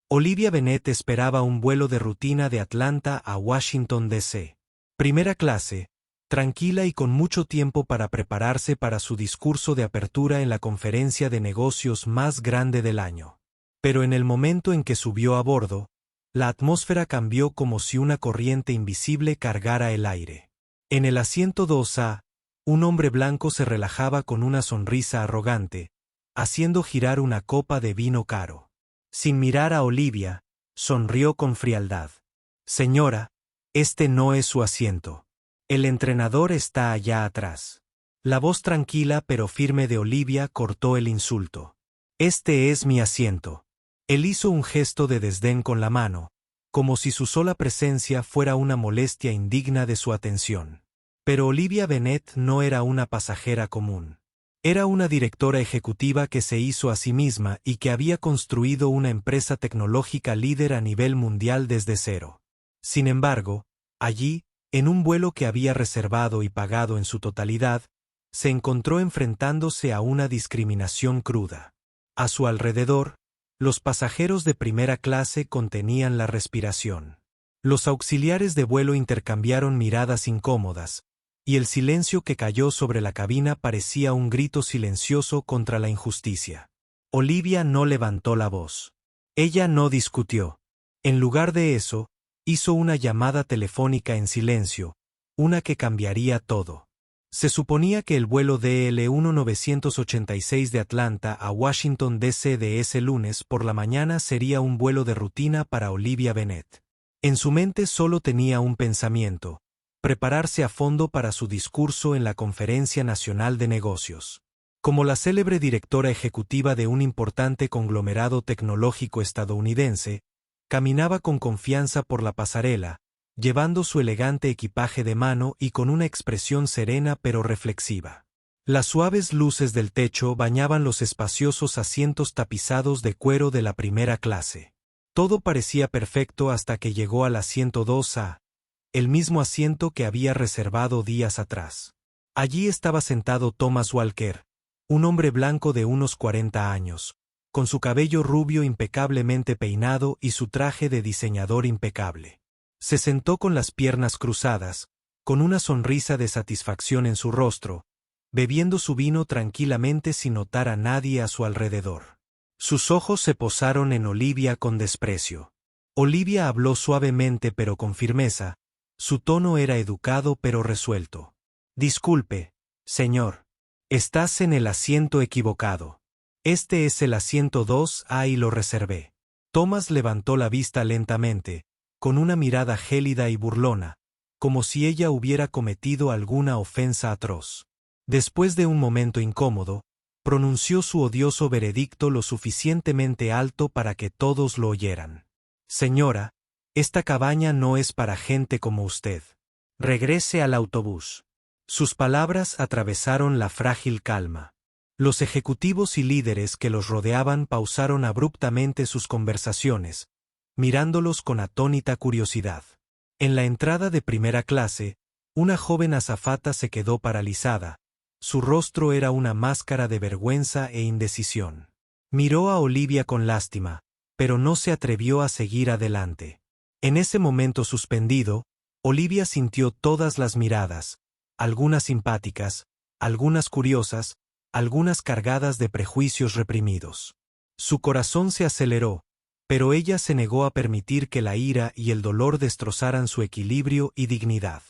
Olivia Bennet esperaba un vuelo de rutina de Atlanta a Washington, D.C. Primera clase, tranquila y con mucho tiempo para prepararse para su discurso de apertura en la conferencia de negocios más grande del año. Pero en el momento en que subió a bordo, la atmósfera cambió como si una corriente invisible cargara el aire. En el asiento 2A, un hombre blanco se relajaba con una sonrisa arrogante, haciendo girar una copa de vino caro. Sin mirar a Olivia, sonrió con frialdad. Señora, este no es su asiento. El entrenador está allá atrás. La voz tranquila pero firme de Olivia cortó el insulto. Este es mi asiento. Él hizo un gesto de desdén con la mano, como si su sola presencia fuera una molestia indigna de su atención. Pero Olivia Bennet no era una pasajera común. Era una directora ejecutiva que se hizo a sí misma y que había construido una empresa tecnológica líder a nivel mundial desde cero. Sin embargo, allí, en un vuelo que había reservado y pagado en su totalidad, se encontró enfrentándose a una discriminación cruda. A su alrededor, los pasajeros de primera clase contenían la respiración. Los auxiliares de vuelo intercambiaron miradas incómodas, y el silencio que cayó sobre la cabina parecía un grito silencioso contra la injusticia. Olivia no levantó la voz. Ella no discutió. En lugar de eso, hizo una llamada telefónica en silencio, una que cambiaría todo. Se suponía que el vuelo DL-1986 de Atlanta a Washington, D.C. de ese lunes por la mañana sería un vuelo de rutina para Olivia Bennet. En su mente solo tenía un pensamiento: prepararse a fondo para su discurso en la Conferencia Nacional de Negocios. Como la célebre directora ejecutiva de un importante conglomerado tecnológico estadounidense, caminaba con confianza por la pasarela, llevando su elegante equipaje de mano y con una expresión serena pero reflexiva. Las suaves luces del techo bañaban los espaciosos asientos tapizados de cuero de la primera clase. Todo parecía perfecto hasta que llegó al asiento 2A, el mismo asiento que había reservado días atrás. Allí estaba sentado Thomas Walker, un hombre blanco de unos 40 años, con su cabello rubio impecablemente peinado y su traje de diseñador impecable. Se sentó con las piernas cruzadas, con una sonrisa de satisfacción en su rostro, bebiendo su vino tranquilamente sin notar a nadie a su alrededor. Sus ojos se posaron en Olivia con desprecio. Olivia habló suavemente pero con firmeza. Su tono era educado pero resuelto. Disculpe, señor. Estás en el asiento equivocado. Este es el asiento 2A y lo reservé. Thomas levantó la vista lentamente, con una mirada gélida y burlona, como si ella hubiera cometido alguna ofensa atroz. Después de un momento incómodo, pronunció su odioso veredicto lo suficientemente alto para que todos lo oyeran. Señora, esta cabaña no es para gente como usted. Regrese al autobús. Sus palabras atravesaron la frágil calma. Los ejecutivos y líderes que los rodeaban pausaron abruptamente sus conversaciones, mirándolos con atónita curiosidad. En la entrada de primera clase, una joven azafata se quedó paralizada. Su rostro era una máscara de vergüenza e indecisión. Miró a Olivia con lástima, pero no se atrevió a seguir adelante. En ese momento suspendido, Olivia sintió todas las miradas, algunas simpáticas, algunas curiosas, algunas cargadas de prejuicios reprimidos. Su corazón se aceleró, pero ella se negó a permitir que la ira y el dolor destrozaran su equilibrio y dignidad.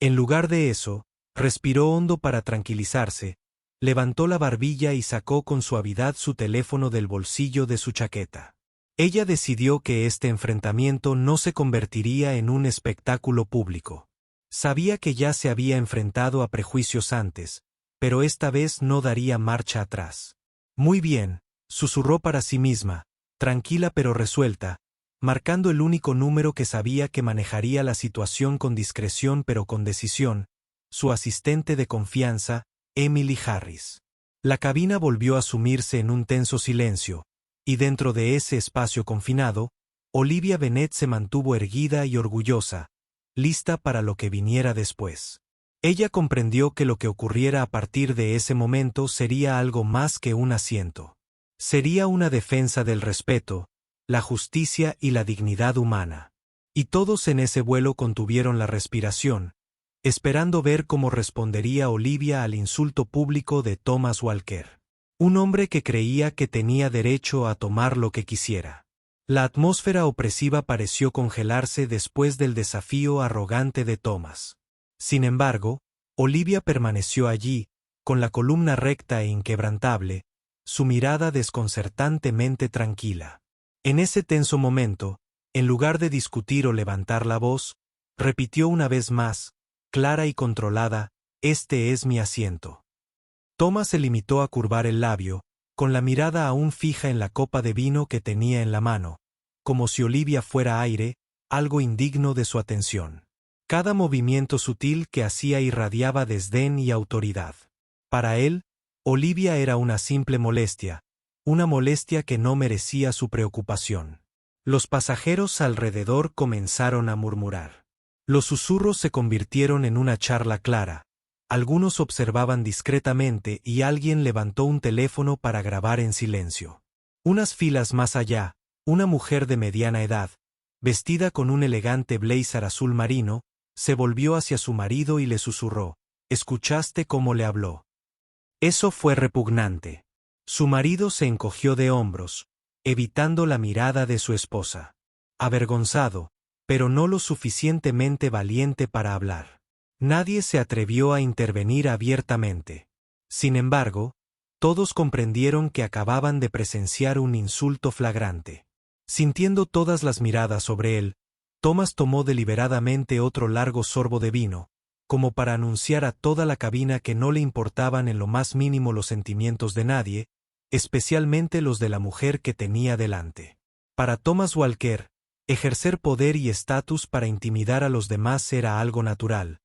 En lugar de eso, respiró hondo para tranquilizarse, levantó la barbilla y sacó con suavidad su teléfono del bolsillo de su chaqueta. Ella decidió que este enfrentamiento no se convertiría en un espectáculo público. Sabía que ya se había enfrentado a prejuicios antes, pero esta vez no daría marcha atrás. Muy bien, susurró para sí misma, tranquila pero resuelta, marcando el único número que sabía que manejaría la situación con discreción pero con decisión, su asistente de confianza, Emily Harris. La cabina volvió a sumirse en un tenso silencio, y dentro de ese espacio confinado, Olivia Bennet se mantuvo erguida y orgullosa, lista para lo que viniera después. Ella comprendió que lo que ocurriera a partir de ese momento sería algo más que un asiento. Sería una defensa del respeto, la justicia y la dignidad humana. Y todos en ese vuelo contuvieron la respiración, esperando ver cómo respondería Olivia al insulto público de Thomas Walker. Un hombre que creía que tenía derecho a tomar lo que quisiera. La atmósfera opresiva pareció congelarse después del desafío arrogante de Thomas. Sin embargo, Olivia permaneció allí, con la columna recta e inquebrantable, su mirada desconcertantemente tranquila. En ese tenso momento, en lugar de discutir o levantar la voz, repitió una vez más, clara y controlada, «Este es mi asiento». Thomas se limitó a curvar el labio, con la mirada aún fija en la copa de vino que tenía en la mano, como si Olivia fuera aire, algo indigno de su atención. Cada movimiento sutil que hacía irradiaba desdén y autoridad. Para él, Olivia era una simple molestia, una molestia que no merecía su preocupación. Los pasajeros alrededor comenzaron a murmurar. Los susurros se convirtieron en una charla clara. Algunos observaban discretamente y alguien levantó un teléfono para grabar en silencio. Unas filas más allá, una mujer de mediana edad, vestida con un elegante blazer azul marino, se volvió hacia su marido y le susurró, «¿Escuchaste cómo le habló?». Eso fue repugnante. Su marido se encogió de hombros, evitando la mirada de su esposa. Avergonzado, pero no lo suficientemente valiente para hablar. Nadie se atrevió a intervenir abiertamente. Sin embargo, todos comprendieron que acababan de presenciar un insulto flagrante. Sintiendo todas las miradas sobre él, Thomas tomó deliberadamente otro largo sorbo de vino, como para anunciar a toda la cabina que no le importaban en lo más mínimo los sentimientos de nadie, especialmente los de la mujer que tenía delante. Para Thomas Walker, ejercer poder y estatus para intimidar a los demás era algo natural,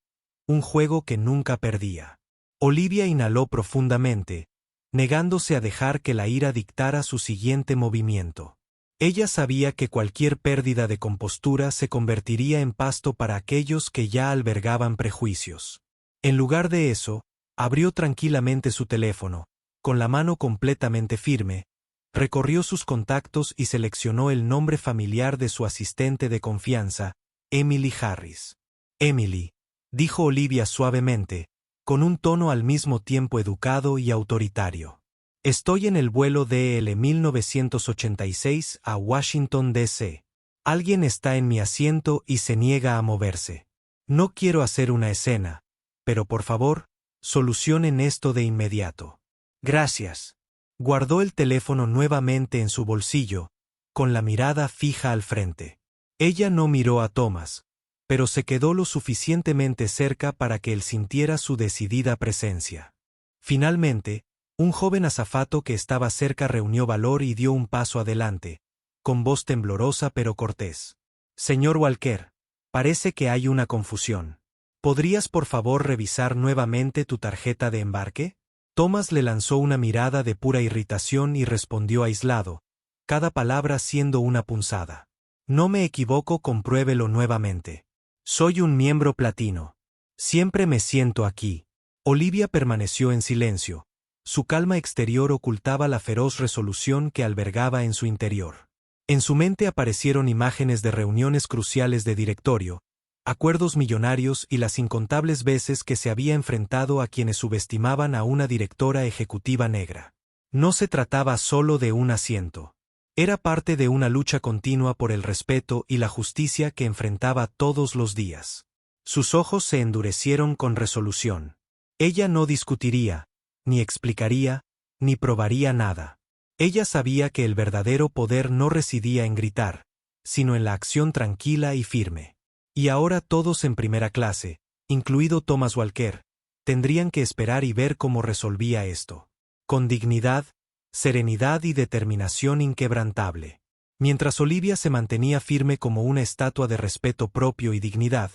un juego que nunca perdía. Olivia inhaló profundamente, negándose a dejar que la ira dictara su siguiente movimiento. Ella sabía que cualquier pérdida de compostura se convertiría en pasto para aquellos que ya albergaban prejuicios. En lugar de eso, abrió tranquilamente su teléfono, con la mano completamente firme, recorrió sus contactos y seleccionó el nombre familiar de su asistente de confianza, Emily Harris. «Emily», dijo Olivia suavemente, con un tono al mismo tiempo educado y autoritario. «Estoy en el vuelo DL 1986 a Washington, D.C. Alguien está en mi asiento y se niega a moverse. No quiero hacer una escena, pero por favor, solucionen esto de inmediato. Gracias». Guardó el teléfono nuevamente en su bolsillo, con la mirada fija al frente. Ella no miró a Thomas, pero se quedó lo suficientemente cerca para que él sintiera su decidida presencia. Finalmente, un joven azafato que estaba cerca reunió valor y dio un paso adelante, con voz temblorosa pero cortés. «Señor Walker, parece que hay una confusión. ¿Podrías por favor revisar nuevamente tu tarjeta de embarque?». Thomas le lanzó una mirada de pura irritación y respondió aislado, cada palabra siendo una punzada. «No me equivoco, compruébelo nuevamente. Soy un miembro platino. Siempre me siento aquí». Olivia permaneció en silencio. Su calma exterior ocultaba la feroz resolución que albergaba en su interior. En su mente aparecieron imágenes de reuniones cruciales de directorio, acuerdos millonarios y las incontables veces que se había enfrentado a quienes subestimaban a una directora ejecutiva negra. No se trataba solo de un asiento. Era parte de una lucha continua por el respeto y la justicia que enfrentaba todos los días. Sus ojos se endurecieron con resolución. Ella no discutiría, ni explicaría, ni probaría nada. Ella sabía que el verdadero poder no residía en gritar, sino en la acción tranquila y firme. Y ahora todos en primera clase, incluido Thomas Walker, tendrían que esperar y ver cómo resolvía esto. Con dignidad, serenidad y determinación inquebrantable. Mientras Olivia se mantenía firme como una estatua de respeto propio y dignidad,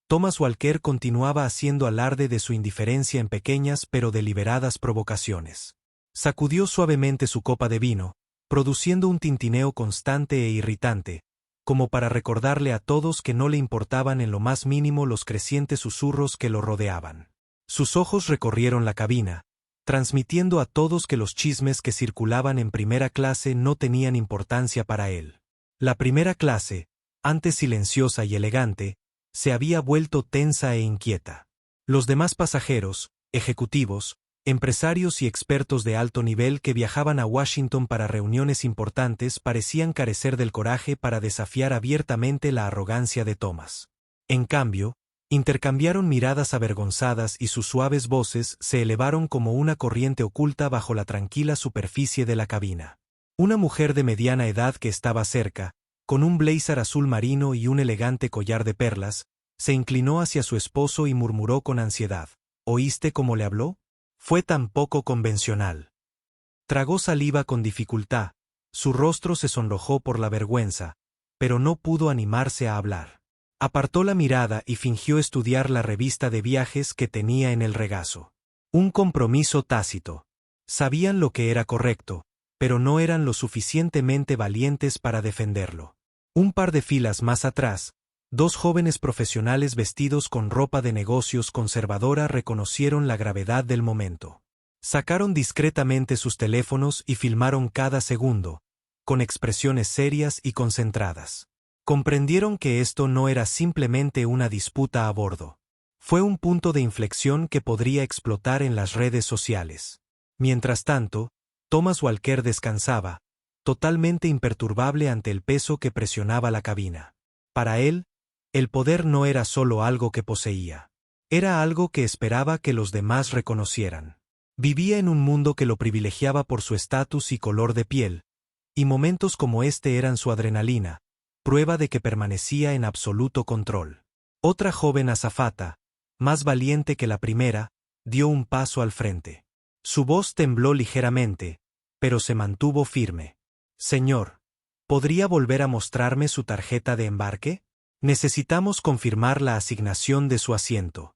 Thomas Walker continuaba haciendo alarde de su indiferencia en pequeñas pero deliberadas provocaciones. Sacudió suavemente su copa de vino, produciendo un tintineo constante e irritante, como para recordarle a todos que no le importaban en lo más mínimo los crecientes susurros que lo rodeaban. Sus ojos recorrieron la cabina, transmitiendo a todos que los chismes que circulaban en primera clase no tenían importancia para él. La primera clase, antes silenciosa y elegante, se había vuelto tensa e inquieta. Los demás pasajeros, ejecutivos, empresarios y expertos de alto nivel que viajaban a Washington para reuniones importantes parecían carecer del coraje para desafiar abiertamente la arrogancia de Thomas. En cambio, intercambiaron miradas avergonzadas y sus suaves voces se elevaron como una corriente oculta bajo la tranquila superficie de la cabina. Una mujer de mediana edad que estaba cerca, con un blazer azul marino y un elegante collar de perlas, se inclinó hacia su esposo y murmuró con ansiedad: ¿Oíste cómo le habló? Fue tan poco convencional. Tragó saliva con dificultad, su rostro se sonrojó por la vergüenza, pero no pudo animarse a hablar. Apartó la mirada y fingió estudiar la revista de viajes que tenía en el regazo. Un compromiso tácito. Sabían lo que era correcto, pero no eran lo suficientemente valientes para defenderlo. Un par de filas más atrás, dos jóvenes profesionales vestidos con ropa de negocios conservadora reconocieron la gravedad del momento. Sacaron discretamente sus teléfonos y filmaron cada segundo, con expresiones serias y concentradas. Comprendieron que esto no era simplemente una disputa a bordo. Fue un punto de inflexión que podría explotar en las redes sociales. Mientras tanto, Thomas Walker descansaba, totalmente imperturbable ante el peso que presionaba la cabina. Para él, el poder no era solo algo que poseía. Era algo que esperaba que los demás reconocieran. Vivía en un mundo que lo privilegiaba por su estatus y color de piel, y momentos como este eran su adrenalina, prueba de que permanecía en absoluto control. Otra joven azafata, más valiente que la primera, dio un paso al frente. Su voz tembló ligeramente, pero se mantuvo firme. «Señor, ¿podría volver a mostrarme su tarjeta de embarque? Necesitamos confirmar la asignación de su asiento».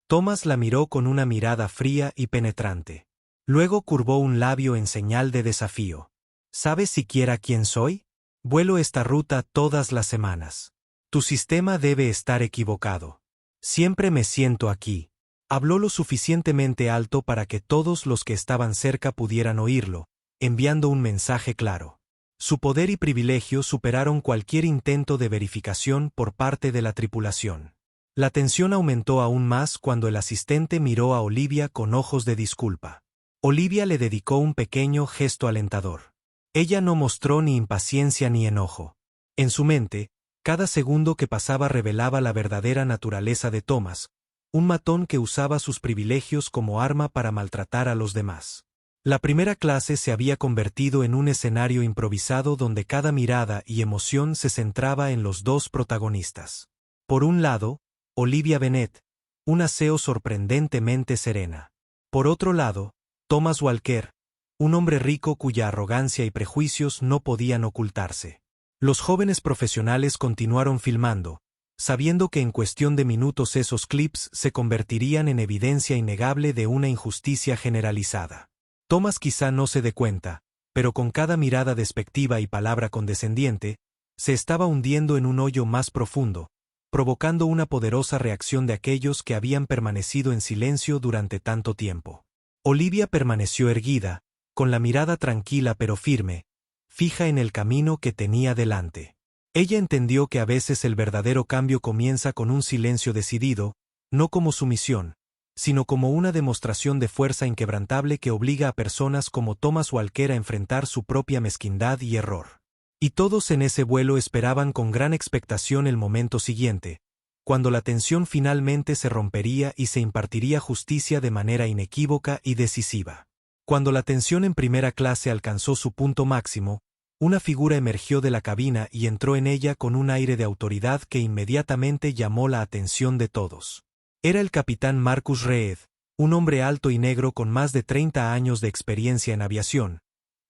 Thomas la miró con una mirada fría y penetrante. Luego curvó un labio en señal de desafío. ¿Sabes siquiera quién soy? Vuelo esta ruta todas las semanas. Tu sistema debe estar equivocado. Siempre me siento aquí. Habló lo suficientemente alto para que todos los que estaban cerca pudieran oírlo, enviando un mensaje claro. Su poder y privilegio superaron cualquier intento de verificación por parte de la tripulación. La tensión aumentó aún más cuando el asistente miró a Olivia con ojos de disculpa. Olivia le dedicó un pequeño gesto alentador. Ella no mostró ni impaciencia ni enojo. En su mente, cada segundo que pasaba revelaba la verdadera naturaleza de Thomas, un matón que usaba sus privilegios como arma para maltratar a los demás. La primera clase se había convertido en un escenario improvisado donde cada mirada y emoción se centraba en los dos protagonistas. Por un lado, Olivia Bennet, una CEO sorprendentemente serena. Por otro lado, Thomas Walker, un hombre rico cuya arrogancia y prejuicios no podían ocultarse. Los jóvenes profesionales continuaron filmando, sabiendo que en cuestión de minutos esos clips se convertirían en evidencia innegable de una injusticia generalizada. Thomas quizá no se dé cuenta, pero con cada mirada despectiva y palabra condescendiente, se estaba hundiendo en un hoyo más profundo, provocando una poderosa reacción de aquellos que habían permanecido en silencio durante tanto tiempo. Olivia permaneció erguida, con la mirada tranquila pero firme, fija en el camino que tenía delante. Ella entendió que a veces el verdadero cambio comienza con un silencio decidido, no como sumisión, sino como una demostración de fuerza inquebrantable que obliga a personas como Thomas Walker a enfrentar su propia mezquindad y error. Y todos en ese vuelo esperaban con gran expectación el momento siguiente, cuando la tensión finalmente se rompería y se impartiría justicia de manera inequívoca y decisiva. Cuando la tensión en primera clase alcanzó su punto máximo, una figura emergió de la cabina y entró en ella con un aire de autoridad que inmediatamente llamó la atención de todos. Era el capitán Marcus Reed, un hombre alto y negro con más de 30 años de experiencia en aviación,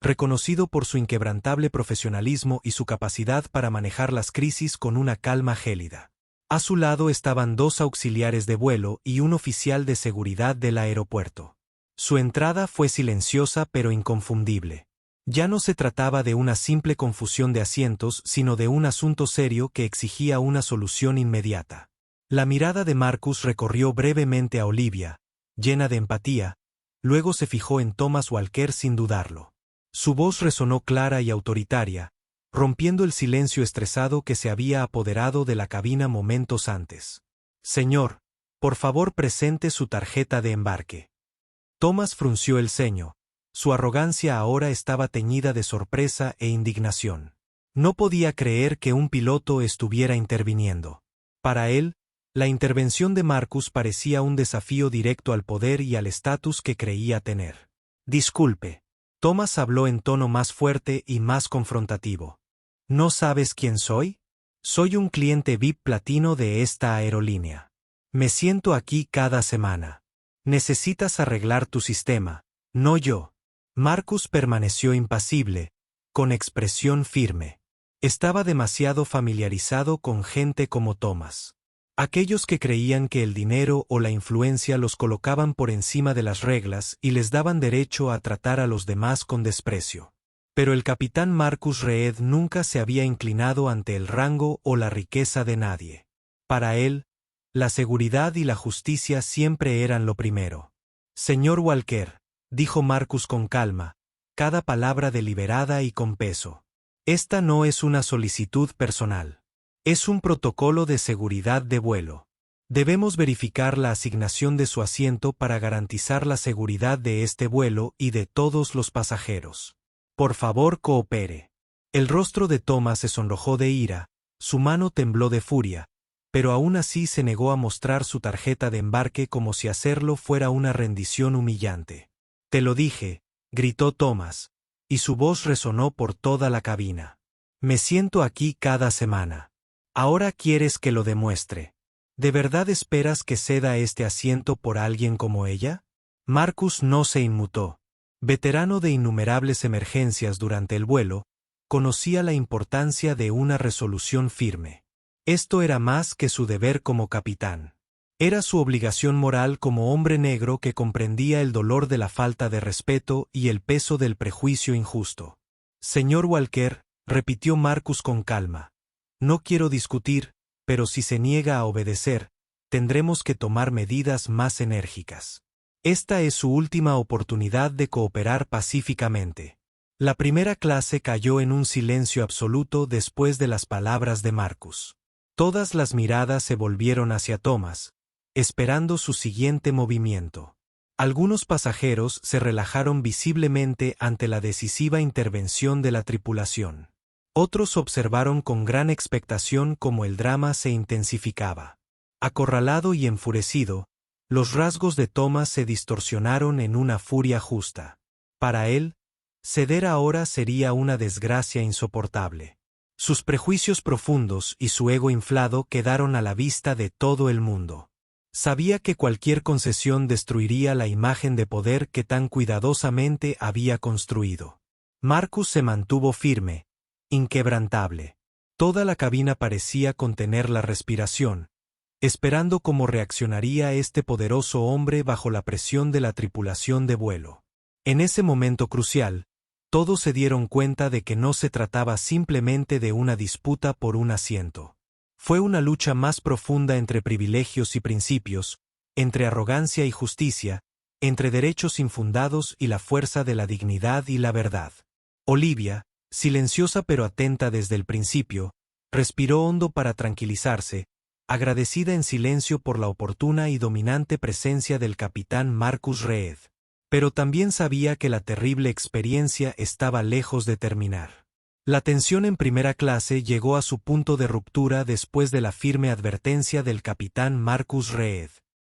reconocido por su inquebrantable profesionalismo y su capacidad para manejar las crisis con una calma gélida. A su lado estaban dos auxiliares de vuelo y un oficial de seguridad del aeropuerto. Su entrada fue silenciosa pero inconfundible. Ya no se trataba de una simple confusión de asientos, sino de un asunto serio que exigía una solución inmediata. La mirada de Marcus recorrió brevemente a Olivia, llena de empatía, luego se fijó en Thomas Walker sin dudarlo. Su voz resonó clara y autoritaria, rompiendo el silencio estresado que se había apoderado de la cabina momentos antes. Señor, por favor presente su tarjeta de embarque. Thomas frunció el ceño. Su arrogancia ahora estaba teñida de sorpresa e indignación. No podía creer que un piloto estuviera interviniendo. Para él, la intervención de Marcus parecía un desafío directo al poder y al estatus que creía tener. Disculpe. Thomas habló en tono más fuerte y más confrontativo. ¿No sabes quién soy? Soy un cliente VIP platino de esta aerolínea. Me siento aquí cada semana. Necesitas arreglar tu sistema, no yo. Marcus permaneció impasible, con expresión firme. Estaba demasiado familiarizado con gente como Thomas. Aquellos que creían que el dinero o la influencia los colocaban por encima de las reglas y les daban derecho a tratar a los demás con desprecio. Pero el capitán Marcus Reed nunca se había inclinado ante el rango o la riqueza de nadie. Para él, la seguridad y la justicia siempre eran lo primero. Señor Walker, dijo Marcus con calma, cada palabra deliberada y con peso. Esta no es una solicitud personal. Es un protocolo de seguridad de vuelo. Debemos verificar la asignación de su asiento para garantizar la seguridad de este vuelo y de todos los pasajeros. Por favor, coopere. El rostro de Thomas se sonrojó de ira, su mano tembló de furia, pero aún así se negó a mostrar su tarjeta de embarque como si hacerlo fuera una rendición humillante. Te lo dije, gritó Thomas, y su voz resonó por toda la cabina. Me siento aquí cada semana. Ahora quieres que lo demuestre. ¿De verdad esperas que ceda este asiento por alguien como ella? Marcus no se inmutó. Veterano de innumerables emergencias durante el vuelo, conocía la importancia de una resolución firme. Esto era más que su deber como capitán. Era su obligación moral como hombre negro que comprendía el dolor de la falta de respeto y el peso del prejuicio injusto. Señor Walker, repitió Marcus con calma. No quiero discutir, pero si se niega a obedecer, tendremos que tomar medidas más enérgicas. Esta es su última oportunidad de cooperar pacíficamente. La primera clase cayó en un silencio absoluto después de las palabras de Marcus. Todas las miradas se volvieron hacia Thomas, esperando su siguiente movimiento. Algunos pasajeros se relajaron visiblemente ante la decisiva intervención de la tripulación. Otros observaron con gran expectación cómo el drama se intensificaba. Acorralado y enfurecido, los rasgos de Thomas se distorsionaron en una furia justa. Para él, ceder ahora sería una desgracia insoportable. Sus prejuicios profundos y su ego inflado quedaron a la vista de todo el mundo. Sabía que cualquier concesión destruiría la imagen de poder que tan cuidadosamente había construido. Marcus se mantuvo firme, inquebrantable. Toda la cabina parecía contener la respiración, esperando cómo reaccionaría este poderoso hombre bajo la presión de la tripulación de vuelo. En ese momento crucial, todos se dieron cuenta de que no se trataba simplemente de una disputa por un asiento. Fue una lucha más profunda entre privilegios y principios, entre arrogancia y justicia, entre derechos infundados y la fuerza de la dignidad y la verdad. Olivia, silenciosa pero atenta desde el principio, respiró hondo para tranquilizarse, agradecida en silencio por la oportuna y dominante presencia del capitán Marcus Reed. Pero también sabía que la terrible experiencia estaba lejos de terminar. La tensión en primera clase llegó a su punto de ruptura después de la firme advertencia del capitán Marcus Reed.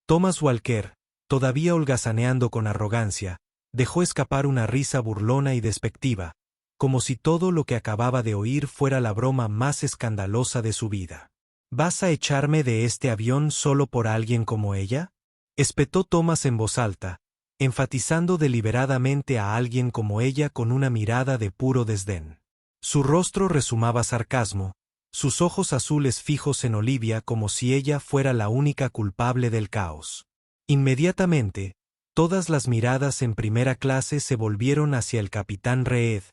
Thomas Walker, todavía holgazaneando con arrogancia, dejó escapar una risa burlona y despectiva, como si todo lo que acababa de oír fuera la broma más escandalosa de su vida. ¿Vas a echarme de este avión solo por alguien como ella? Espetó Thomas en voz alta, enfatizando deliberadamente a alguien como ella con una mirada de puro desdén. Su rostro rezumaba sarcasmo, sus ojos azules fijos en Olivia como si ella fuera la única culpable del caos. Inmediatamente, todas las miradas en primera clase se volvieron hacia el capitán Reed,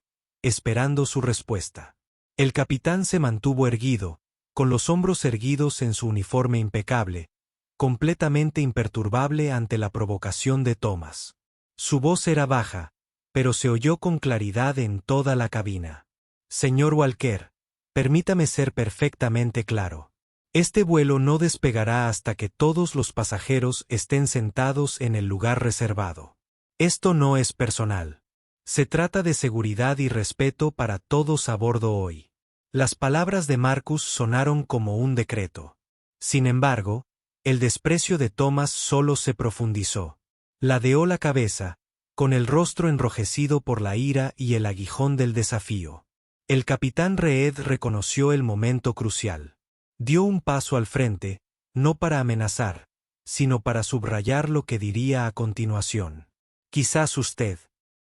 esperando su respuesta. El capitán se mantuvo erguido, con los hombros erguidos en su uniforme impecable, completamente imperturbable ante la provocación de Thomas. Su voz era baja, pero se oyó con claridad en toda la cabina. Señor Walker, permítame ser perfectamente claro. Este vuelo no despegará hasta que todos los pasajeros estén sentados en el lugar reservado. Esto no es personal. Se trata de seguridad y respeto para todos a bordo hoy. Las palabras de Marcus sonaron como un decreto. Sin embargo, el desprecio de Thomas solo se profundizó. Ladeó la cabeza, con el rostro enrojecido por la ira y el aguijón del desafío. El capitán Reed reconoció el momento crucial. Dio un paso al frente, no para amenazar, sino para subrayar lo que diría a continuación. Quizás usted.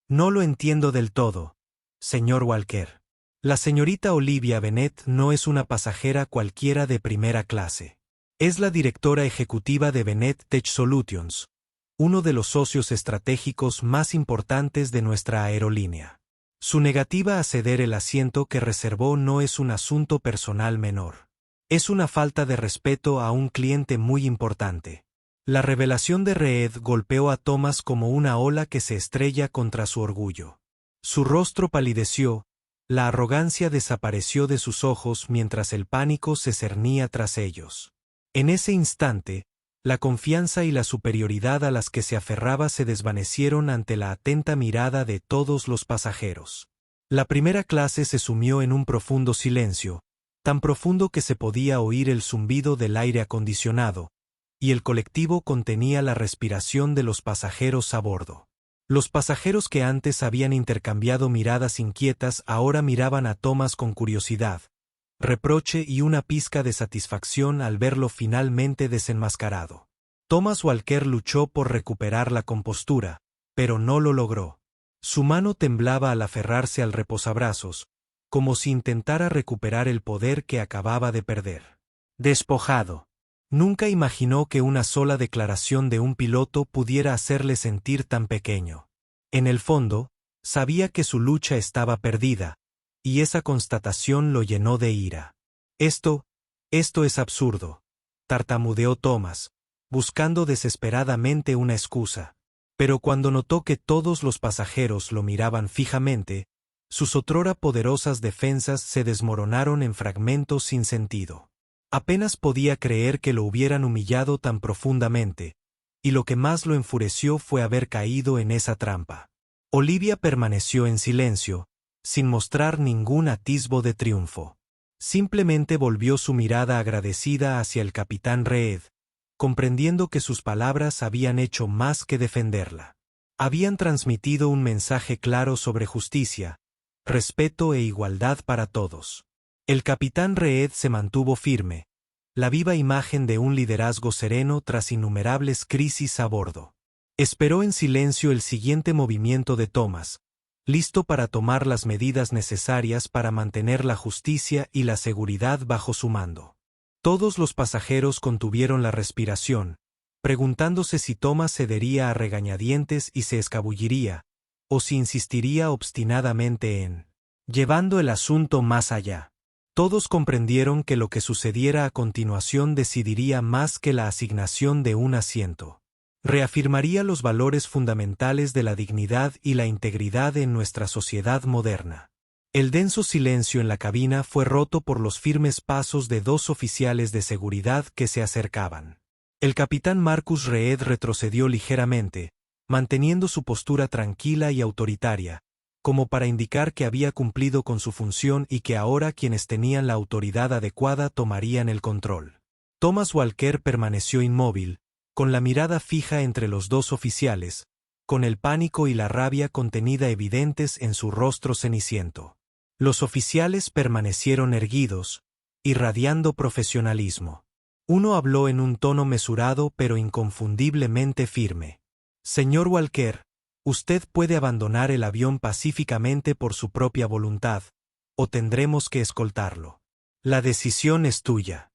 No lo entiendo del todo, señor Walker. La señorita Olivia Bennet no es una pasajera cualquiera de primera clase. Es la directora ejecutiva de Bennet Tech Solutions, uno de los socios estratégicos más importantes de nuestra aerolínea. Su negativa a ceder el asiento que reservó no es un asunto personal menor. Es una falta de respeto a un cliente muy importante. La revelación de Reed golpeó a Thomas como una ola que se estrella contra su orgullo. Su rostro palideció, la arrogancia desapareció de sus ojos mientras el pánico se cernía tras ellos. En ese instante, la confianza y la superioridad a las que se aferraba se desvanecieron ante la atenta mirada de todos los pasajeros. La primera clase se sumió en un profundo silencio, tan profundo que se podía oír el zumbido del aire acondicionado, y el colectivo contenía la respiración de los pasajeros a bordo. Los pasajeros que antes habían intercambiado miradas inquietas ahora miraban a Thomas con curiosidad, reproche y una pizca de satisfacción al verlo finalmente desenmascarado. Thomas Walker luchó por recuperar la compostura, pero no lo logró. Su mano temblaba al aferrarse al reposabrazos, como si intentara recuperar el poder que acababa de perder. Despojado. Nunca imaginó que una sola declaración de un piloto pudiera hacerle sentir tan pequeño. En el fondo, sabía que su lucha estaba perdida, y esa constatación lo llenó de ira. Esto es absurdo, tartamudeó Thomas, buscando desesperadamente una excusa. Pero cuando notó que todos los pasajeros lo miraban fijamente, sus otrora poderosas defensas se desmoronaron en fragmentos sin sentido. Apenas podía creer que lo hubieran humillado tan profundamente, y lo que más lo enfureció fue haber caído en esa trampa. Olivia permaneció en silencio, sin mostrar ningún atisbo de triunfo. Simplemente volvió su mirada agradecida hacia el capitán Reed, comprendiendo que sus palabras habían hecho más que defenderla. Habían transmitido un mensaje claro sobre justicia, respeto e igualdad para todos. El capitán Reed se mantuvo firme, la viva imagen de un liderazgo sereno tras innumerables crisis a bordo. Esperó en silencio el siguiente movimiento de Thomas, listo para tomar las medidas necesarias para mantener la justicia y la seguridad bajo su mando. Todos los pasajeros contuvieron la respiración, preguntándose si Thomas cedería a regañadientes y se escabulliría, o si insistiría obstinadamente en llevando el asunto más allá. Todos comprendieron que lo que sucediera a continuación decidiría más que la asignación de un asiento. Reafirmaría los valores fundamentales de la dignidad y la integridad en nuestra sociedad moderna. El denso silencio en la cabina fue roto por los firmes pasos de dos oficiales de seguridad que se acercaban. El capitán Marcus Reed retrocedió ligeramente, manteniendo su postura tranquila y autoritaria, como para indicar que había cumplido con su función y que ahora quienes tenían la autoridad adecuada tomarían el control. Thomas Walker permaneció inmóvil, con la mirada fija entre los dos oficiales, con el pánico y la rabia contenida evidentes en su rostro ceniciento. Los oficiales permanecieron erguidos, irradiando profesionalismo. Uno habló en un tono mesurado pero inconfundiblemente firme. Señor Walker, usted puede abandonar el avión pacíficamente por su propia voluntad, o tendremos que escoltarlo. La decisión es tuya.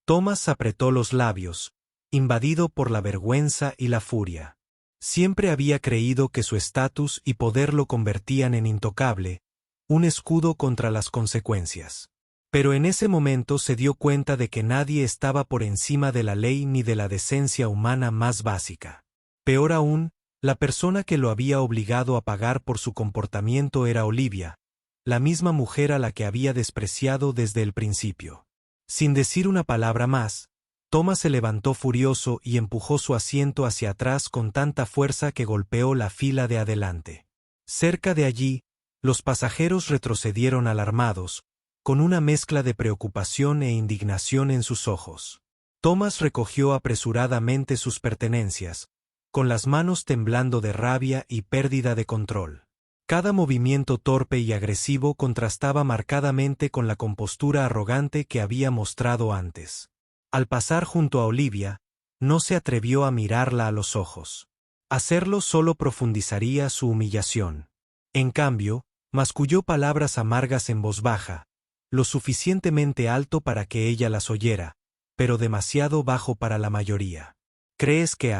Thomas apretó los labios, invadido por la vergüenza y la furia. Siempre había creído que su estatus y poder lo convertían en intocable, un escudo contra las consecuencias. Pero en ese momento se dio cuenta de que nadie estaba por encima de la ley ni de la decencia humana más básica. Peor aún, la persona que lo había obligado a pagar por su comportamiento era Olivia, la misma mujer a la que había despreciado desde el principio. Sin decir una palabra más, Thomas se levantó furioso y empujó su asiento hacia atrás con tanta fuerza que golpeó la fila de adelante. Cerca de allí, los pasajeros retrocedieron alarmados, con una mezcla de preocupación e indignación en sus ojos. Thomas recogió apresuradamente sus pertenencias, con las manos temblando de rabia y pérdida de control. Cada movimiento torpe y agresivo contrastaba marcadamente con la compostura arrogante que había mostrado antes. Al pasar junto a Olivia, no se atrevió a mirarla a los ojos. Hacerlo solo profundizaría su humillación. En cambio, masculló palabras amargas en voz baja, lo suficientemente alto para que ella las oyera, pero demasiado bajo para la mayoría. ¿Crees que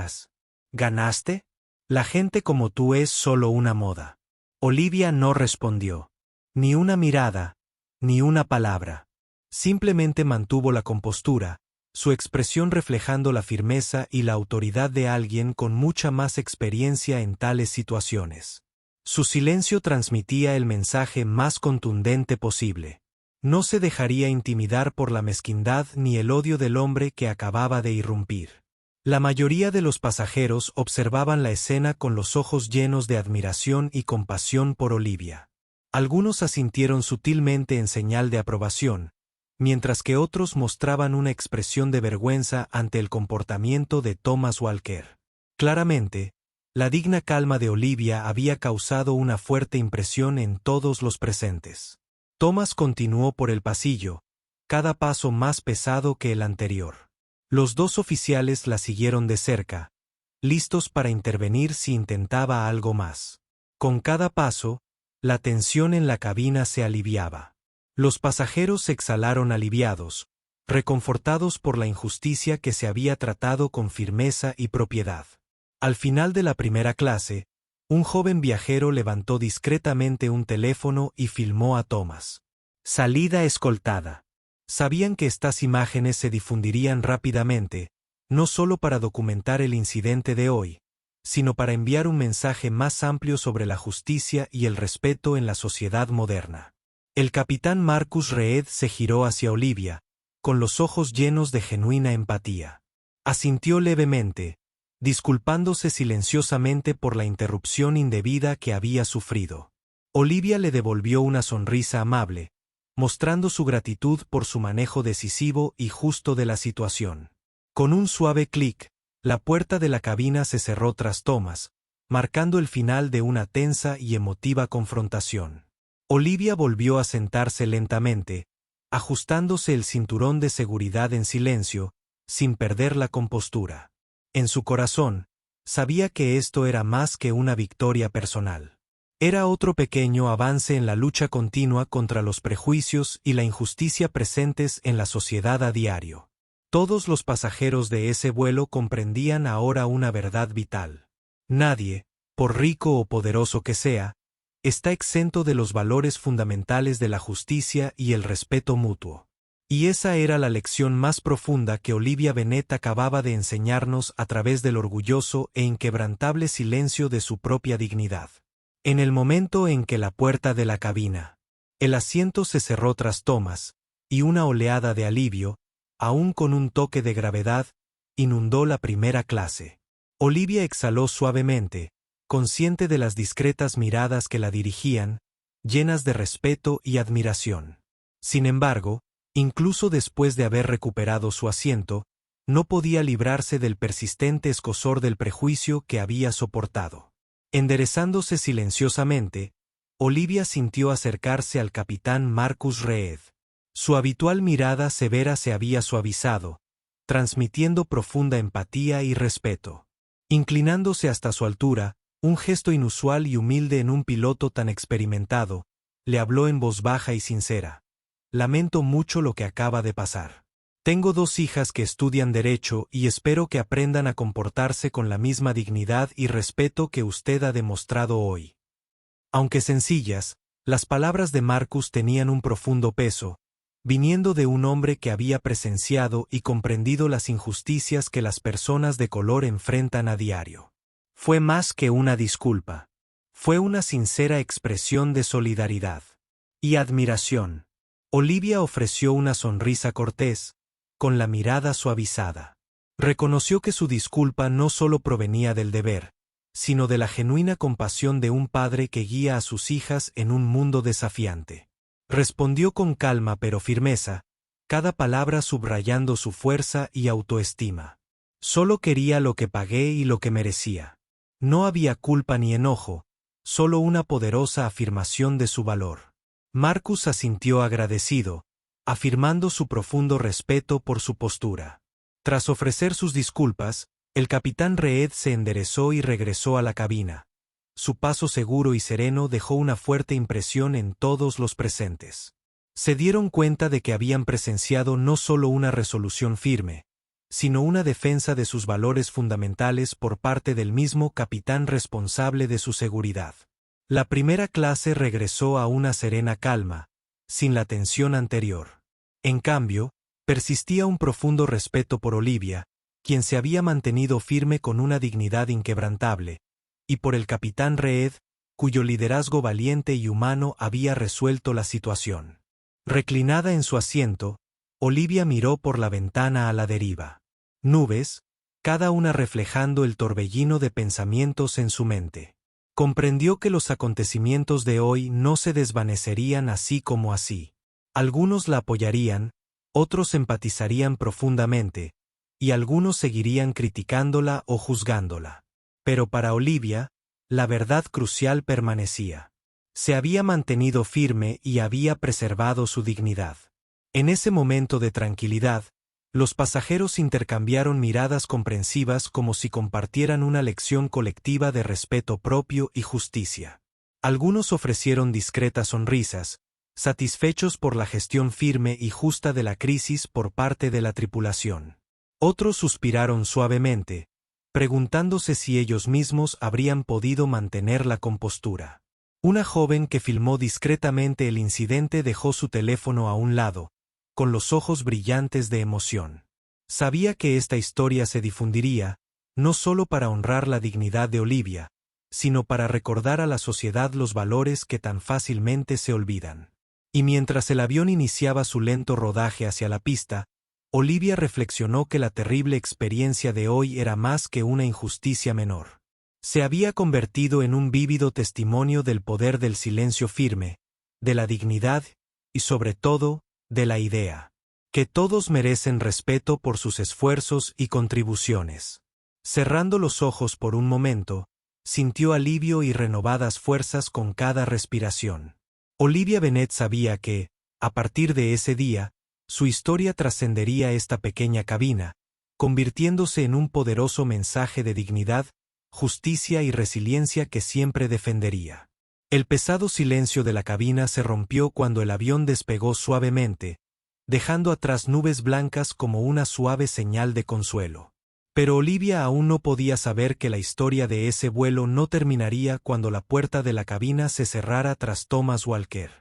ganaste? La gente como tú es solo una moda. Olivia no respondió. Ni una mirada, ni una palabra. Simplemente mantuvo la compostura, su expresión reflejando la firmeza y la autoridad de alguien con mucha más experiencia en tales situaciones. Su silencio transmitía el mensaje más contundente posible. No se dejaría intimidar por la mezquindad ni el odio del hombre que acababa de irrumpir. La mayoría de los pasajeros observaban la escena con los ojos llenos de admiración y compasión por Olivia. Algunos asintieron sutilmente en señal de aprobación, mientras que otros mostraban una expresión de vergüenza ante el comportamiento de Thomas Walker. Claramente, la digna calma de Olivia había causado una fuerte impresión en todos los presentes. Thomas continuó por el pasillo, cada paso más pesado que el anterior. Los dos oficiales la siguieron de cerca, listos para intervenir si intentaba algo más. Con cada paso, la tensión en la cabina se aliviaba. Los pasajeros exhalaron aliviados, reconfortados por la injusticia que se había tratado con firmeza y propiedad. Al final de la primera clase, un joven viajero levantó discretamente un teléfono y filmó a Thomas. Salida escoltada. Sabían que estas imágenes se difundirían rápidamente, no solo para documentar el incidente de hoy, sino para enviar un mensaje más amplio sobre la justicia y el respeto en la sociedad moderna. El capitán Marcus Reed se giró hacia Olivia, con los ojos llenos de genuina empatía. Asintió levemente, disculpándose silenciosamente por la interrupción indebida que había sufrido. Olivia le devolvió una sonrisa amable, mostrando su gratitud por su manejo decisivo y justo de la situación. Con un suave clic, la puerta de la cabina se cerró tras Thomas, marcando el final de una tensa y emotiva confrontación. Olivia volvió a sentarse lentamente, ajustándose el cinturón de seguridad en silencio, sin perder la compostura. En su corazón, sabía que esto era más que una victoria personal. Era otro pequeño avance en la lucha continua contra los prejuicios y la injusticia presentes en la sociedad a diario. Todos los pasajeros de ese vuelo comprendían ahora una verdad vital. Nadie, por rico o poderoso que sea, está exento de los valores fundamentales de la justicia y el respeto mutuo. Y esa era la lección más profunda que Olivia Bennet acababa de enseñarnos a través del orgulloso e inquebrantable silencio de su propia dignidad. En el momento en que la puerta de la cabina, el asiento se cerró tras Thomas, y una oleada de alivio, aún con un toque de gravedad, inundó la primera clase. Olivia exhaló suavemente, consciente de las discretas miradas que la dirigían, llenas de respeto y admiración. Sin embargo, incluso después de haber recuperado su asiento, no podía librarse del persistente escozor del prejuicio que había soportado. Enderezándose silenciosamente, Olivia sintió acercarse al capitán Marcus Reed. Su habitual mirada severa se había suavizado, transmitiendo profunda empatía y respeto. Inclinándose hasta su altura, un gesto inusual y humilde en un piloto tan experimentado, le habló en voz baja y sincera. Lamento mucho lo que acaba de pasar. Tengo 2 hijas que estudian Derecho y espero que aprendan a comportarse con la misma dignidad y respeto que usted ha demostrado hoy. Aunque sencillas, las palabras de Marcus tenían un profundo peso, viniendo de un hombre que había presenciado y comprendido las injusticias que las personas de color enfrentan a diario. Fue más que una disculpa. Fue una sincera expresión de solidaridad. y admiración. Olivia ofreció una sonrisa cortés, con la mirada suavizada. Reconoció que su disculpa no solo provenía del deber, sino de la genuina compasión de un padre que guía a sus hijas en un mundo desafiante. Respondió con calma pero firmeza, cada palabra subrayando su fuerza y autoestima. Solo quería lo que pagué y lo que merecía. No había culpa ni enojo, solo una poderosa afirmación de su valor. Marcus asintió agradecido, afirmando su profundo respeto por su postura. Tras ofrecer sus disculpas, el capitán Reed se enderezó y regresó a la cabina. Su paso seguro y sereno dejó una fuerte impresión en todos los presentes. Se dieron cuenta de que habían presenciado no solo una resolución firme, sino una defensa de sus valores fundamentales por parte del mismo capitán responsable de su seguridad. La primera clase regresó a una serena calma, sin la tensión anterior. En cambio, persistía un profundo respeto por Olivia, quien se había mantenido firme con una dignidad inquebrantable, y por el capitán Reed, cuyo liderazgo valiente y humano había resuelto la situación. Reclinada en su asiento, Olivia miró por la ventana a la deriva. Nubes, cada una reflejando el torbellino de pensamientos en su mente. Comprendió que los acontecimientos de hoy no se desvanecerían así como así. Algunos la apoyarían, otros empatizarían profundamente, y algunos seguirían criticándola o juzgándola. Pero para Olivia, la verdad crucial permanecía. Se había mantenido firme y había preservado su dignidad. En ese momento de tranquilidad, los pasajeros intercambiaron miradas comprensivas como si compartieran una lección colectiva de respeto propio y justicia. Algunos ofrecieron discretas sonrisas, satisfechos por la gestión firme y justa de la crisis por parte de la tripulación. Otros suspiraron suavemente, preguntándose si ellos mismos habrían podido mantener la compostura. Una joven que filmó discretamente el incidente dejó su teléfono a un lado, con los ojos brillantes de emoción. Sabía que esta historia se difundiría, no solo para honrar la dignidad de Olivia, sino para recordar a la sociedad los valores que tan fácilmente se olvidan. Y mientras el avión iniciaba su lento rodaje hacia la pista, Olivia reflexionó que la terrible experiencia de hoy era más que una injusticia menor. Se había convertido en un vívido testimonio del poder del silencio firme, de la dignidad y, sobre todo, de la idea que todos merecen respeto por sus esfuerzos y contribuciones. Cerrando los ojos por un momento, sintió alivio y renovadas fuerzas con cada respiración. Olivia Bennet sabía que, a partir de ese día, su historia trascendería esta pequeña cabina, convirtiéndose en un poderoso mensaje de dignidad, justicia y resiliencia que siempre defendería. El pesado silencio de la cabina se rompió cuando el avión despegó suavemente, dejando atrás nubes blancas como una suave señal de consuelo. Pero Olivia aún no podía saber que la historia de ese vuelo no terminaría cuando la puerta de la cabina se cerrara tras Thomas Walker.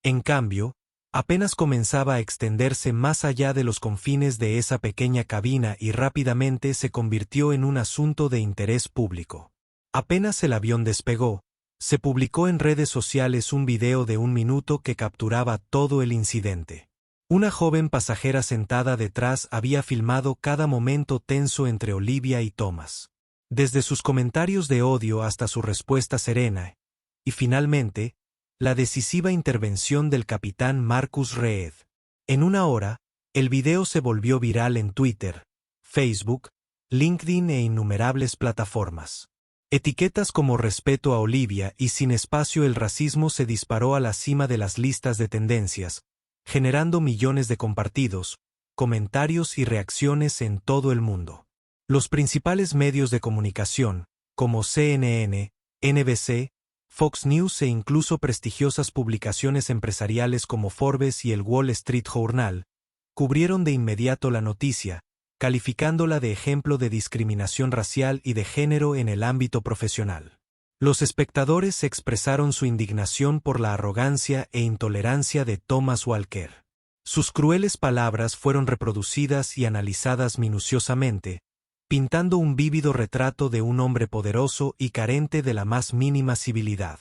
En cambio, apenas comenzaba a extenderse más allá de los confines de esa pequeña cabina y rápidamente se convirtió en un asunto de interés público. Apenas el avión despegó, se publicó en redes sociales un video de 1 minuto que capturaba todo el incidente. Una joven pasajera sentada detrás había filmado cada momento tenso entre Olivia y Thomas. Desde sus comentarios de odio hasta su respuesta serena, y finalmente, la decisiva intervención del capitán Marcus Reed. En una hora, el video se volvió viral en Twitter, Facebook, LinkedIn e innumerables plataformas. Etiquetas como respeto a Olivia y sin espacio el racismo se disparó a la cima de las listas de tendencias, generando millones de compartidos, comentarios y reacciones en todo el mundo. Los principales medios de comunicación, como CNN, NBC, Fox News e incluso prestigiosas publicaciones empresariales como Forbes y el Wall Street Journal, cubrieron de inmediato la noticia, calificándola de ejemplo de discriminación racial y de género en el ámbito profesional. Los espectadores expresaron su indignación por la arrogancia e intolerancia de Thomas Walker. Sus crueles palabras fueron reproducidas y analizadas minuciosamente, pintando un vívido retrato de un hombre poderoso y carente de la más mínima civilidad.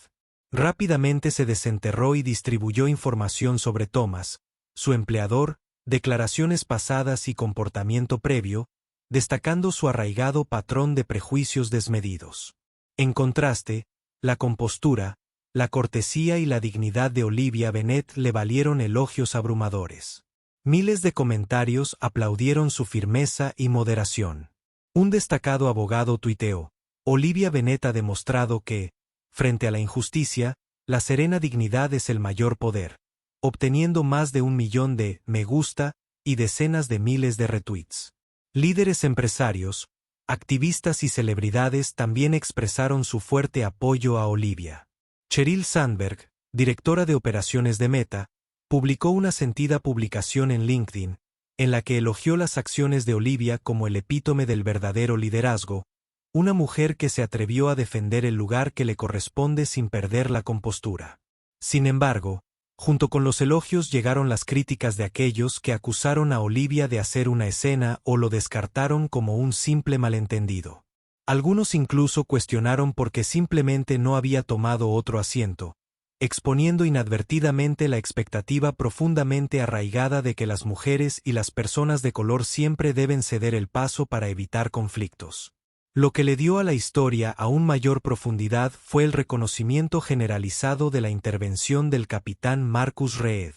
Rápidamente se desenterró y distribuyó información sobre Thomas, su empleador, declaraciones pasadas y comportamiento previo, destacando su arraigado patrón de prejuicios desmedidos. En contraste, la compostura, la cortesía y la dignidad de Olivia Bennet le valieron elogios abrumadores. Miles de comentarios aplaudieron su firmeza y moderación. Un destacado abogado tuiteó: Olivia Bennet ha demostrado que, frente a la injusticia, la serena dignidad es el mayor poder, obteniendo más de 1 millón de me gusta y decenas de miles de retweets. Líderes empresarios, activistas y celebridades también expresaron su fuerte apoyo a Olivia. Sheryl Sandberg, directora de operaciones de Meta, publicó una sentida publicación en LinkedIn, en la que elogió las acciones de Olivia como el epítome del verdadero liderazgo, una mujer que se atrevió a defender el lugar que le corresponde sin perder la compostura. Sin embargo, junto con los elogios llegaron las críticas de aquellos que acusaron a Olivia de hacer una escena o lo descartaron como un simple malentendido. Algunos incluso cuestionaron por qué simplemente no había tomado otro asiento, exponiendo inadvertidamente la expectativa profundamente arraigada de que las mujeres y las personas de color siempre deben ceder el paso para evitar conflictos. Lo que le dio a la historia aún mayor profundidad fue el reconocimiento generalizado de la intervención del capitán Marcus Reed.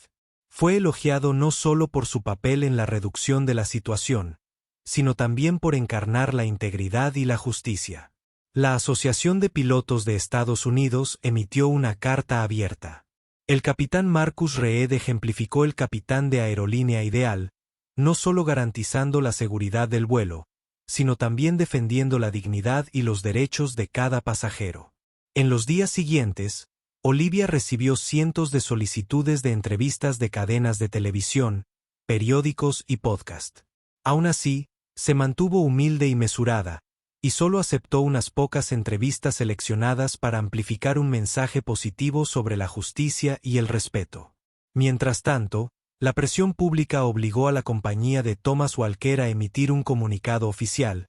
Fue elogiado no solo por su papel en la reducción de la situación, sino también por encarnar la integridad y la justicia. La Asociación de Pilotos de Estados Unidos emitió una carta abierta. El capitán Marcus Reed ejemplificó el capitán de aerolínea ideal, no solo garantizando la seguridad del vuelo, sino también defendiendo la dignidad y los derechos de cada pasajero. En los días siguientes, Olivia recibió cientos de solicitudes de entrevistas de cadenas de televisión, periódicos y podcast. Aún así, se mantuvo humilde y mesurada, y solo aceptó unas pocas entrevistas seleccionadas para amplificar un mensaje positivo sobre la justicia y el respeto. Mientras tanto, la presión pública obligó a la compañía de Thomas Walker a emitir un comunicado oficial,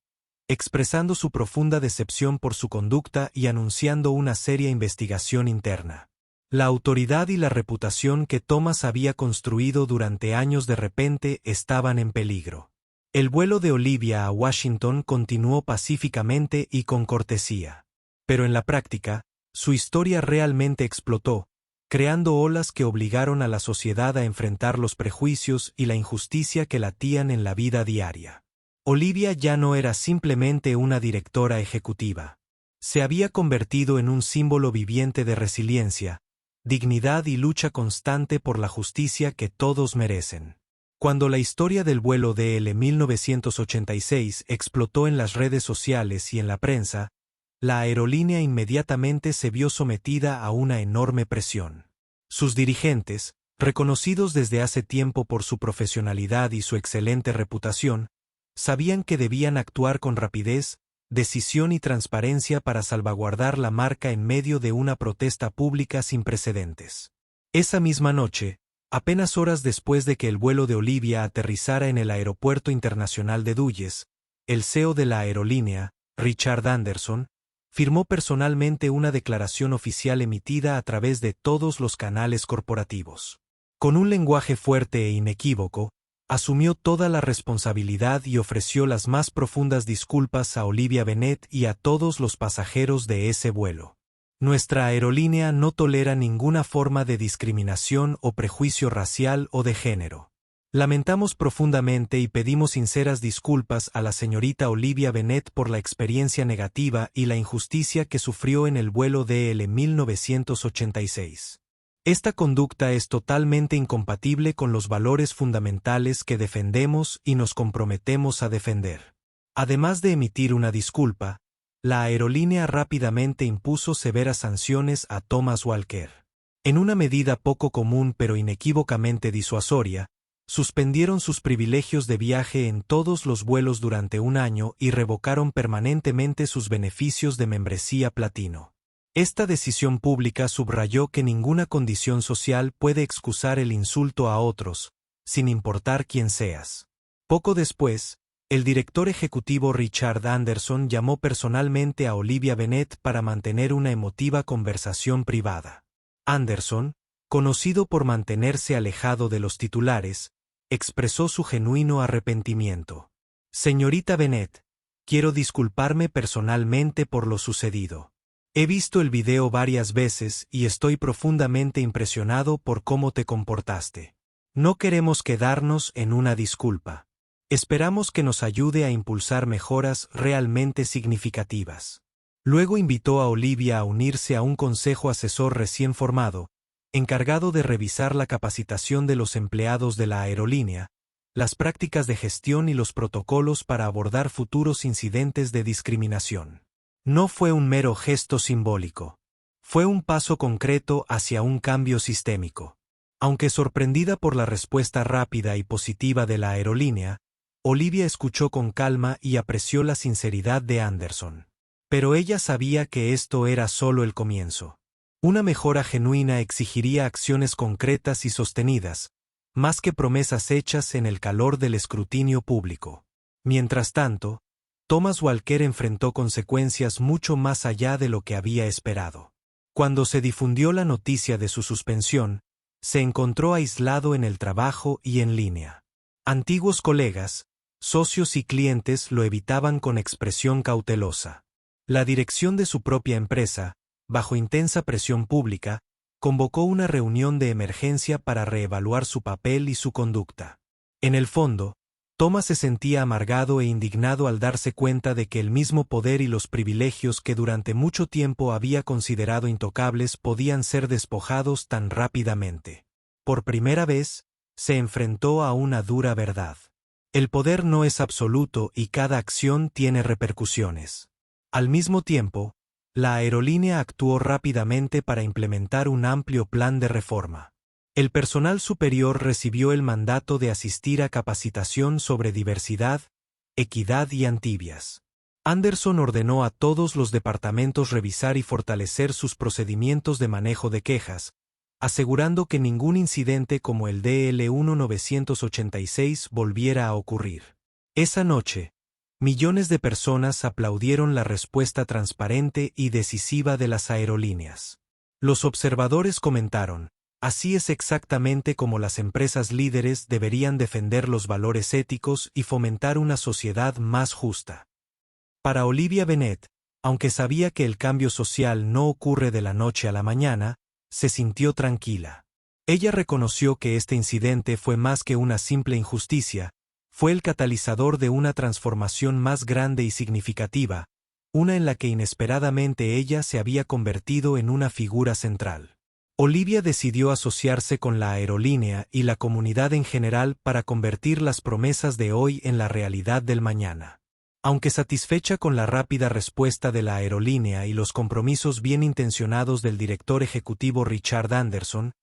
expresando su profunda decepción por su conducta y anunciando una seria investigación interna. La autoridad y la reputación que Thomas había construido durante años de repente estaban en peligro. El vuelo de Olivia a Washington continuó pacíficamente y con cortesía. Pero en la práctica, su historia realmente explotó, creando olas que obligaron a la sociedad a enfrentar los prejuicios y la injusticia que latían en la vida diaria. Olivia ya no era simplemente una directora ejecutiva. Se había convertido en un símbolo viviente de resiliencia, dignidad y lucha constante por la justicia que todos merecen. Cuando la historia del vuelo DL 1986 explotó en las redes sociales y en la prensa, la aerolínea inmediatamente se vio sometida a una enorme presión. Sus dirigentes, reconocidos desde hace tiempo por su profesionalidad y su excelente reputación, sabían que debían actuar con rapidez, decisión y transparencia para salvaguardar la marca en medio de una protesta pública sin precedentes. Esa misma noche, apenas horas después de que el vuelo de Olivia aterrizara en el Aeropuerto Internacional de Dulles, el CEO de la aerolínea, Richard Anderson, firmó personalmente una declaración oficial emitida a través de todos los canales corporativos. Con un lenguaje fuerte e inequívoco, asumió toda la responsabilidad y ofreció las más profundas disculpas a Olivia Bennet y a todos los pasajeros de ese vuelo. Nuestra aerolínea no tolera ninguna forma de discriminación o prejuicio racial o de género. Lamentamos profundamente y pedimos sinceras disculpas a la señorita Olivia Bennet por la experiencia negativa y la injusticia que sufrió en el vuelo DL 1986. Esta conducta es totalmente incompatible con los valores fundamentales que defendemos y nos comprometemos a defender. Además de emitir una disculpa, la aerolínea rápidamente impuso severas sanciones a Thomas Walker. En una medida poco común pero inequívocamente disuasoria, suspendieron sus privilegios de viaje en todos los vuelos durante 1 año y revocaron permanentemente sus beneficios de membresía platino. Esta decisión pública subrayó que ninguna condición social puede excusar el insulto a otros, sin importar quién seas. Poco después, El director ejecutivo Richard Anderson llamó personalmente a Olivia Bennet para mantener una emotiva conversación privada. Anderson, conocido por mantenerse alejado de los titulares, expresó su genuino arrepentimiento. Señorita Bennet, quiero disculparme personalmente por lo sucedido. He visto el video varias veces y estoy profundamente impresionado por cómo te comportaste. No queremos quedarnos en una disculpa. Esperamos que nos ayude a impulsar mejoras realmente significativas. Luego invitó a Olivia a unirse a un consejo asesor recién formado, encargado de revisar la capacitación de los empleados de la aerolínea, las prácticas de gestión y los protocolos para abordar futuros incidentes de discriminación. No fue un mero gesto simbólico. Fue un paso concreto hacia un cambio sistémico. Aunque sorprendida por la respuesta rápida y positiva de la aerolínea, Olivia escuchó con calma y apreció la sinceridad de Anderson. Pero ella sabía que esto era solo el comienzo. Una mejora genuina exigiría acciones concretas y sostenidas, más que promesas hechas en el calor del escrutinio público. Mientras tanto, Thomas Walker enfrentó consecuencias mucho más allá de lo que había esperado. Cuando se difundió la noticia de su suspensión, se encontró aislado en el trabajo y en línea. Antiguos colegas, socios y clientes lo evitaban con expresión cautelosa. La dirección de su propia empresa, bajo intensa presión pública, convocó una reunión de emergencia para reevaluar su papel y su conducta. En el fondo, Thomas se sentía amargado e indignado al darse cuenta de que el mismo poder y los privilegios que durante mucho tiempo había considerado intocables podían ser despojados tan rápidamente. Por primera vez, se enfrentó a una dura verdad. El poder no es absoluto y cada acción tiene repercusiones. Al mismo tiempo, la aerolínea actuó rápidamente para implementar un amplio plan de reforma. El personal superior recibió el mandato de asistir a capacitación sobre diversidad, equidad y antibias. Anderson ordenó a todos los departamentos revisar y fortalecer sus procedimientos de manejo de quejas, asegurando que ningún incidente como el DL1986 volviera a ocurrir. Esa noche, millones de personas aplaudieron la respuesta transparente y decisiva de las aerolíneas. Los observadores comentaron: así es exactamente como las empresas líderes deberían defender los valores éticos y fomentar una sociedad más justa. Para Olivia Bennet, aunque sabía que el cambio social no ocurre de la noche a la mañana, se sintió tranquila. Ella reconoció que este incidente fue más que una simple injusticia, fue el catalizador de una transformación más grande y significativa, una en la que inesperadamente ella se había convertido en una figura central. Olivia decidió asociarse con la aerolínea y la comunidad en general para convertir las promesas de hoy en la realidad del mañana. Aunque satisfecha con la rápida respuesta de la aerolínea y los compromisos bien intencionados del director ejecutivo Richard Anderson,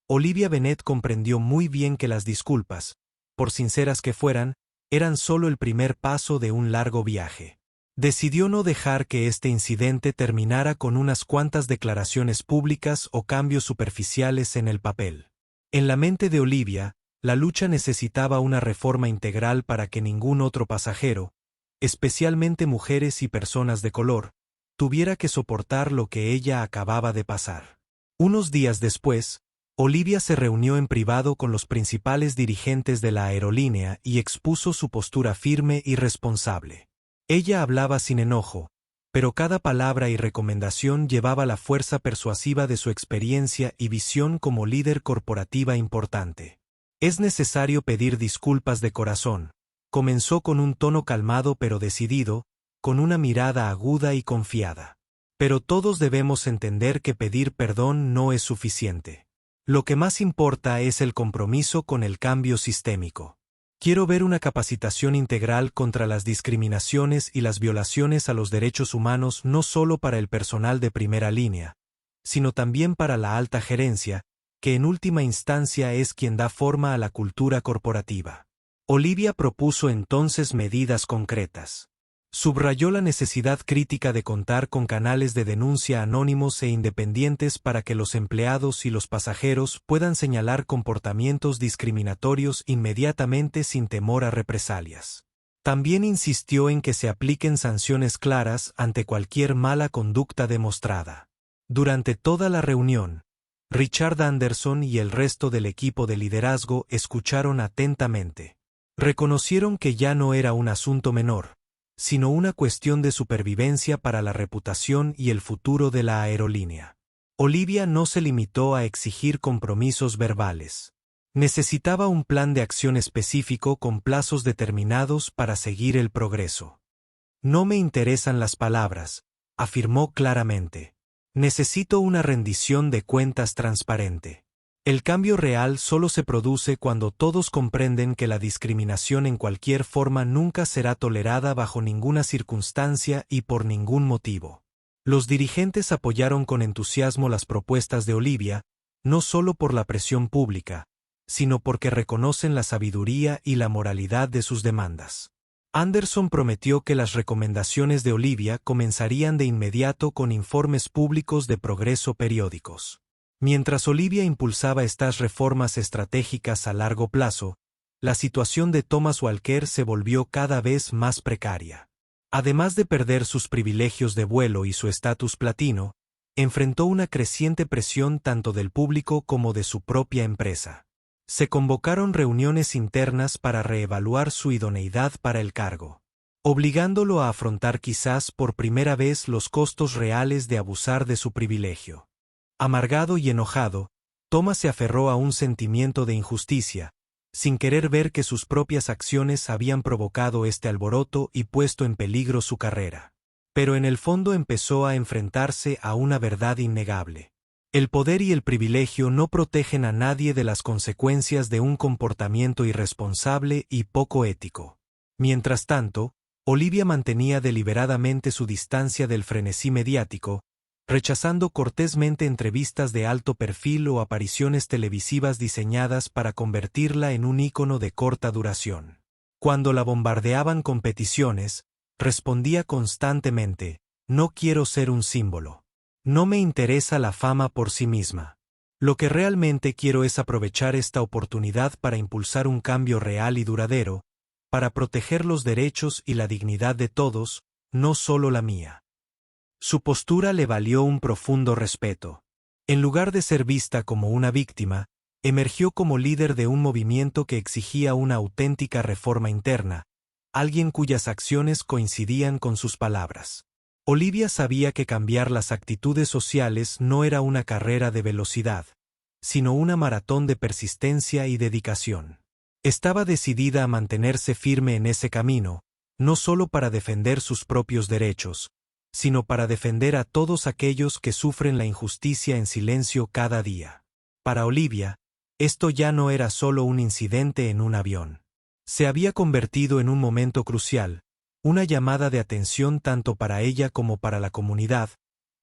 Olivia Bennet comprendió muy bien que las disculpas, por sinceras que fueran, eran solo el primer paso de un largo viaje. Decidió no dejar que este incidente terminara con unas cuantas declaraciones públicas o cambios superficiales en el papel. En la mente de Olivia, la lucha necesitaba una reforma integral para que ningún otro pasajero, especialmente mujeres y personas de color, tuviera que soportar lo que ella acababa de pasar. Unos días después, Olivia se reunió en privado con los principales dirigentes de la aerolínea y expuso su postura firme y responsable. Ella hablaba sin enojo, pero cada palabra y recomendación llevaba la fuerza persuasiva de su experiencia y visión como líder corporativa importante. Es necesario pedir disculpas de corazón, comenzó con un tono calmado pero decidido, con una mirada aguda y confiada. Pero todos debemos entender que pedir perdón no es suficiente. Lo que más importa es el compromiso con el cambio sistémico. Quiero ver una capacitación integral contra las discriminaciones y las violaciones a los derechos humanos no solo para el personal de primera línea, sino también para la alta gerencia, que en última instancia es quien da forma a la cultura corporativa. Olivia propuso entonces medidas concretas. Subrayó la necesidad crítica de contar con canales de denuncia anónimos e independientes para que los empleados y los pasajeros puedan señalar comportamientos discriminatorios inmediatamente sin temor a represalias. También insistió en que se apliquen sanciones claras ante cualquier mala conducta demostrada. Durante toda la reunión, Richard Anderson y el resto del equipo de liderazgo escucharon atentamente. Reconocieron que ya no era un asunto menor, sino una cuestión de supervivencia para la reputación y el futuro de la aerolínea. Olivia no se limitó a exigir compromisos verbales. Necesitaba un plan de acción específico con plazos determinados para seguir el progreso. No me interesan las palabras, afirmó claramente. Necesito una rendición de cuentas transparente. El cambio real solo se produce cuando todos comprenden que la discriminación en cualquier forma nunca será tolerada bajo ninguna circunstancia y por ningún motivo. Los dirigentes apoyaron con entusiasmo las propuestas de Olivia, no solo por la presión pública, sino porque reconocen la sabiduría y la moralidad de sus demandas. Anderson prometió que las recomendaciones de Olivia comenzarían de inmediato con informes públicos de progreso periódicos. Mientras Olivia impulsaba estas reformas estratégicas a largo plazo, la situación de Thomas Walker se volvió cada vez más precaria. Además de perder sus privilegios de vuelo y su estatus platino, enfrentó una creciente presión tanto del público como de su propia empresa. Se convocaron reuniones internas para reevaluar su idoneidad para el cargo, obligándolo a afrontar quizás por primera vez los costos reales de abusar de su privilegio. Amargado y enojado, Thomas se aferró a un sentimiento de injusticia, sin querer ver que sus propias acciones habían provocado este alboroto y puesto en peligro su carrera. Pero en el fondo empezó a enfrentarse a una verdad innegable. El poder y el privilegio no protegen a nadie de las consecuencias de un comportamiento irresponsable y poco ético. Mientras tanto, Olivia mantenía deliberadamente su distancia del frenesí mediático, rechazando cortésmente entrevistas de alto perfil o apariciones televisivas diseñadas para convertirla en un ícono de corta duración. Cuando la bombardeaban con peticiones, respondía constantemente: «No quiero ser un símbolo. No me interesa la fama por sí misma. Lo que realmente quiero es aprovechar esta oportunidad para impulsar un cambio real y duradero, para proteger los derechos y la dignidad de todos, no solo la mía». Su postura le valió un profundo respeto. En lugar de ser vista como una víctima, emergió como líder de un movimiento que exigía una auténtica reforma interna, alguien cuyas acciones coincidían con sus palabras. Olivia sabía que cambiar las actitudes sociales no era una carrera de velocidad, sino una maratón de persistencia y dedicación. Estaba decidida a mantenerse firme en ese camino, no solo para defender sus propios derechos, sino para defender a todos aquellos que sufren la injusticia en silencio cada día. Para Olivia, esto ya no era solo un incidente en un avión. Se había convertido en un momento crucial, una llamada de atención tanto para ella como para la comunidad,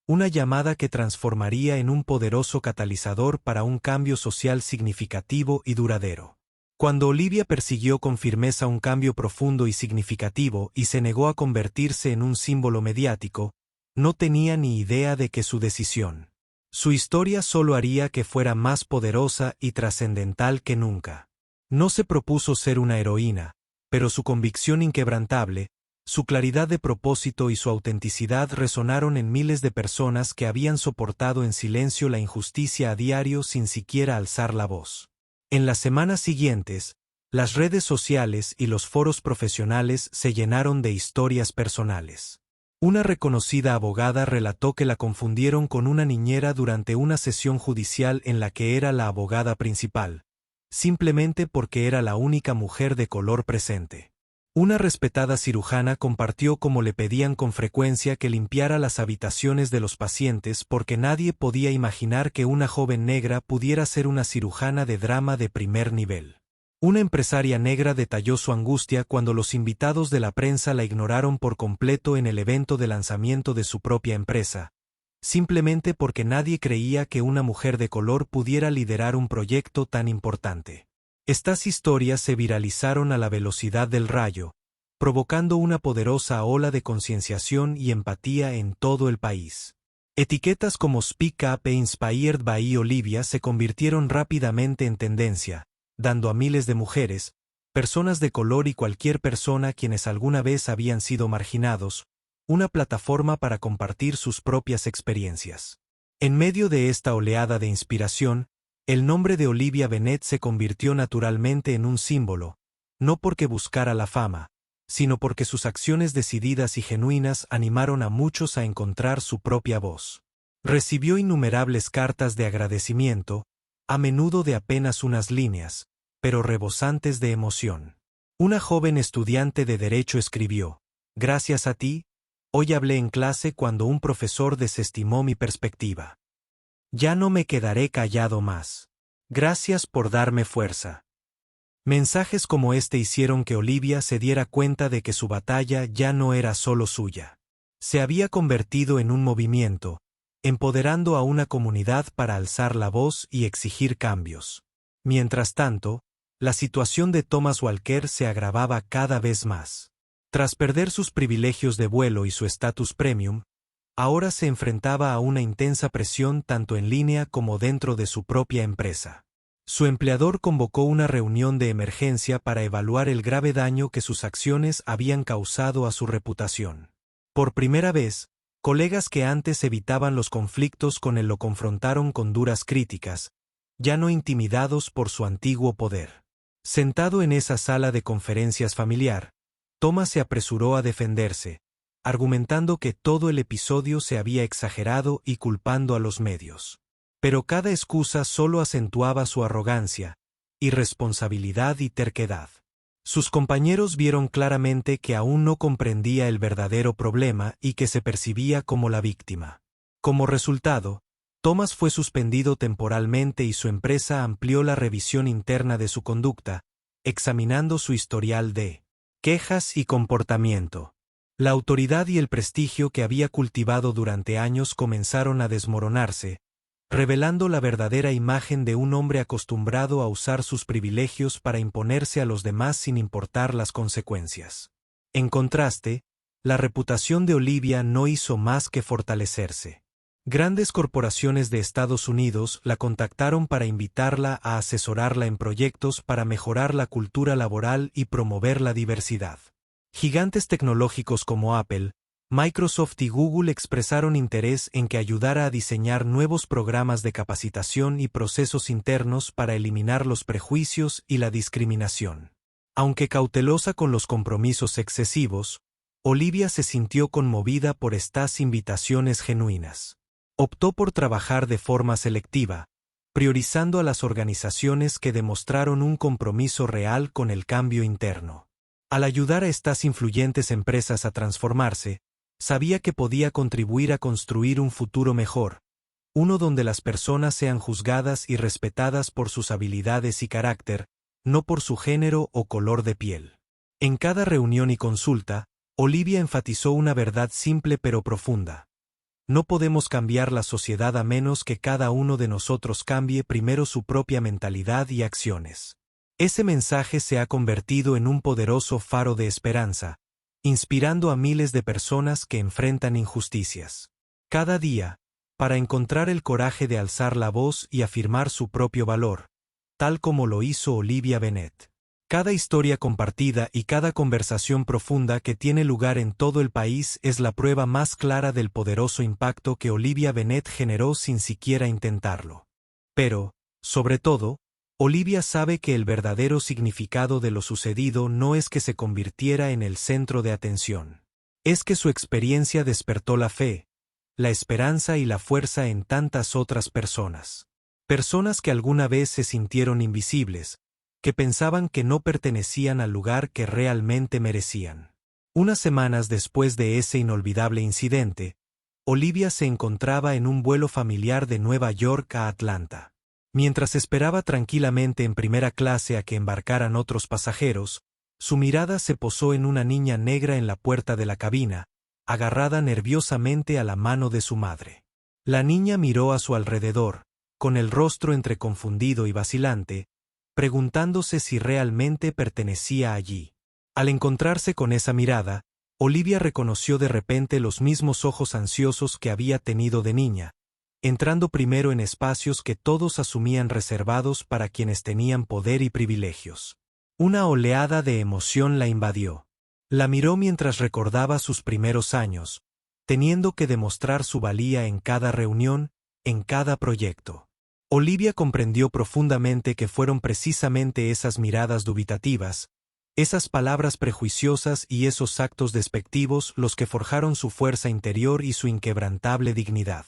una llamada que transformaría en un poderoso catalizador para un cambio social significativo y duradero. Cuando Olivia persiguió con firmeza un cambio profundo y significativo y se negó a convertirse en un símbolo mediático, no tenía ni idea de que su decisión, su historia solo haría que fuera más poderosa y trascendental que nunca. No se propuso ser una heroína, pero su convicción inquebrantable, su claridad de propósito y su autenticidad resonaron en miles de personas que habían soportado en silencio la injusticia a diario sin siquiera alzar la voz. En las semanas siguientes, las redes sociales y los foros profesionales se llenaron de historias personales. Una reconocida abogada relató que la confundieron con una niñera durante una sesión judicial en la que era la abogada principal, simplemente porque era la única mujer de color presente. Una respetada cirujana compartió cómo le pedían con frecuencia que limpiara las habitaciones de los pacientes porque nadie podía imaginar que una joven negra pudiera ser una cirujana de drama de primer nivel. Una empresaria negra detalló su angustia cuando los invitados de la prensa la ignoraron por completo en el evento de lanzamiento de su propia empresa, simplemente porque nadie creía que una mujer de color pudiera liderar un proyecto tan importante. Estas historias se viralizaron a la velocidad del rayo, provocando una poderosa ola de concienciación y empatía en todo el país. Etiquetas como Speak Up e Inspired by Olivia se convirtieron rápidamente en tendencia, dando a miles de mujeres, personas de color y cualquier persona quienes alguna vez habían sido marginados, una plataforma para compartir sus propias experiencias. En medio de esta oleada de inspiración, el nombre de Olivia Bennett se convirtió naturalmente en un símbolo, no porque buscara la fama, sino porque sus acciones decididas y genuinas animaron a muchos a encontrar su propia voz. Recibió innumerables cartas de agradecimiento, a menudo de apenas unas líneas, pero rebosantes de emoción. Una joven estudiante de Derecho escribió: «Gracias a ti, hoy hablé en clase cuando un profesor desestimó mi perspectiva. Ya no me quedaré callado más. Gracias por darme fuerza». Mensajes como este hicieron que Olivia se diera cuenta de que su batalla ya no era solo suya. Se había convertido en un movimiento, empoderando a una comunidad para alzar la voz y exigir cambios. Mientras tanto, la situación de Thomas Walker se agravaba cada vez más. Tras perder sus privilegios de vuelo y su estatus premium, ahora se enfrentaba a una intensa presión tanto en línea como dentro de su propia empresa. Su empleador convocó una reunión de emergencia para evaluar el grave daño que sus acciones habían causado a su reputación. Por primera vez, colegas que antes evitaban los conflictos con él lo confrontaron con duras críticas, ya no intimidados por su antiguo poder. Sentado en esa sala de conferencias familiar, Thomas se apresuró a defenderse, argumentando que todo el episodio se había exagerado y culpando a los medios. Pero cada excusa solo acentuaba su arrogancia, irresponsabilidad y terquedad. Sus compañeros vieron claramente que aún no comprendía el verdadero problema y que se percibía como la víctima. Como resultado, Thomas fue suspendido temporalmente y su empresa amplió la revisión interna de su conducta, examinando su historial de quejas y comportamiento. La autoridad y el prestigio que había cultivado durante años comenzaron a desmoronarse, revelando la verdadera imagen de un hombre acostumbrado a usar sus privilegios para imponerse a los demás sin importar las consecuencias. En contraste, la reputación de Olivia no hizo más que fortalecerse. Grandes corporaciones de Estados Unidos la contactaron para invitarla a asesorarla en proyectos para mejorar la cultura laboral y promover la diversidad. Gigantes tecnológicos como Apple, Microsoft y Google expresaron interés en que ayudara a diseñar nuevos programas de capacitación y procesos internos para eliminar los prejuicios y la discriminación. Aunque cautelosa con los compromisos excesivos, Olivia se sintió conmovida por estas invitaciones genuinas. Optó por trabajar de forma selectiva, priorizando a las organizaciones que demostraron un compromiso real con el cambio interno. Al ayudar a estas influyentes empresas a transformarse, sabía que podía contribuir a construir un futuro mejor, uno donde las personas sean juzgadas y respetadas por sus habilidades y carácter, no por su género o color de piel. En cada reunión y consulta, Olivia enfatizó una verdad simple pero profunda. No podemos cambiar la sociedad a menos que cada uno de nosotros cambie primero su propia mentalidad y acciones. Ese mensaje se ha convertido en un poderoso faro de esperanza, inspirando a miles de personas que enfrentan injusticias. Cada día, para encontrar el coraje de alzar la voz y afirmar su propio valor, tal como lo hizo Olivia Bennett. Cada historia compartida y cada conversación profunda que tiene lugar en todo el país es la prueba más clara del poderoso impacto que Olivia Bennett generó sin siquiera intentarlo. Pero, sobre todo, Olivia sabe que el verdadero significado de lo sucedido no es que se convirtiera en el centro de atención. Es que su experiencia despertó la fe, la esperanza y la fuerza en tantas otras personas. Personas que alguna vez se sintieron invisibles, que pensaban que no pertenecían al lugar que realmente merecían. Unas semanas después de ese inolvidable incidente, Olivia se encontraba en un vuelo familiar de Nueva York a Atlanta. Mientras esperaba tranquilamente en primera clase a que embarcaran otros pasajeros, su mirada se posó en una niña negra en la puerta de la cabina, agarrada nerviosamente a la mano de su madre. La niña miró a su alrededor, con el rostro entre confundido y vacilante, preguntándose si realmente pertenecía allí. Al encontrarse con esa mirada, Olivia reconoció de repente los mismos ojos ansiosos que había tenido de niña, entrando primero en espacios que todos asumían reservados para quienes tenían poder y privilegios. Una oleada de emoción la invadió. La miró mientras recordaba sus primeros años, teniendo que demostrar su valía en cada reunión, en cada proyecto. Olivia comprendió profundamente que fueron precisamente esas miradas dubitativas, esas palabras prejuiciosas y esos actos despectivos los que forjaron su fuerza interior y su inquebrantable dignidad.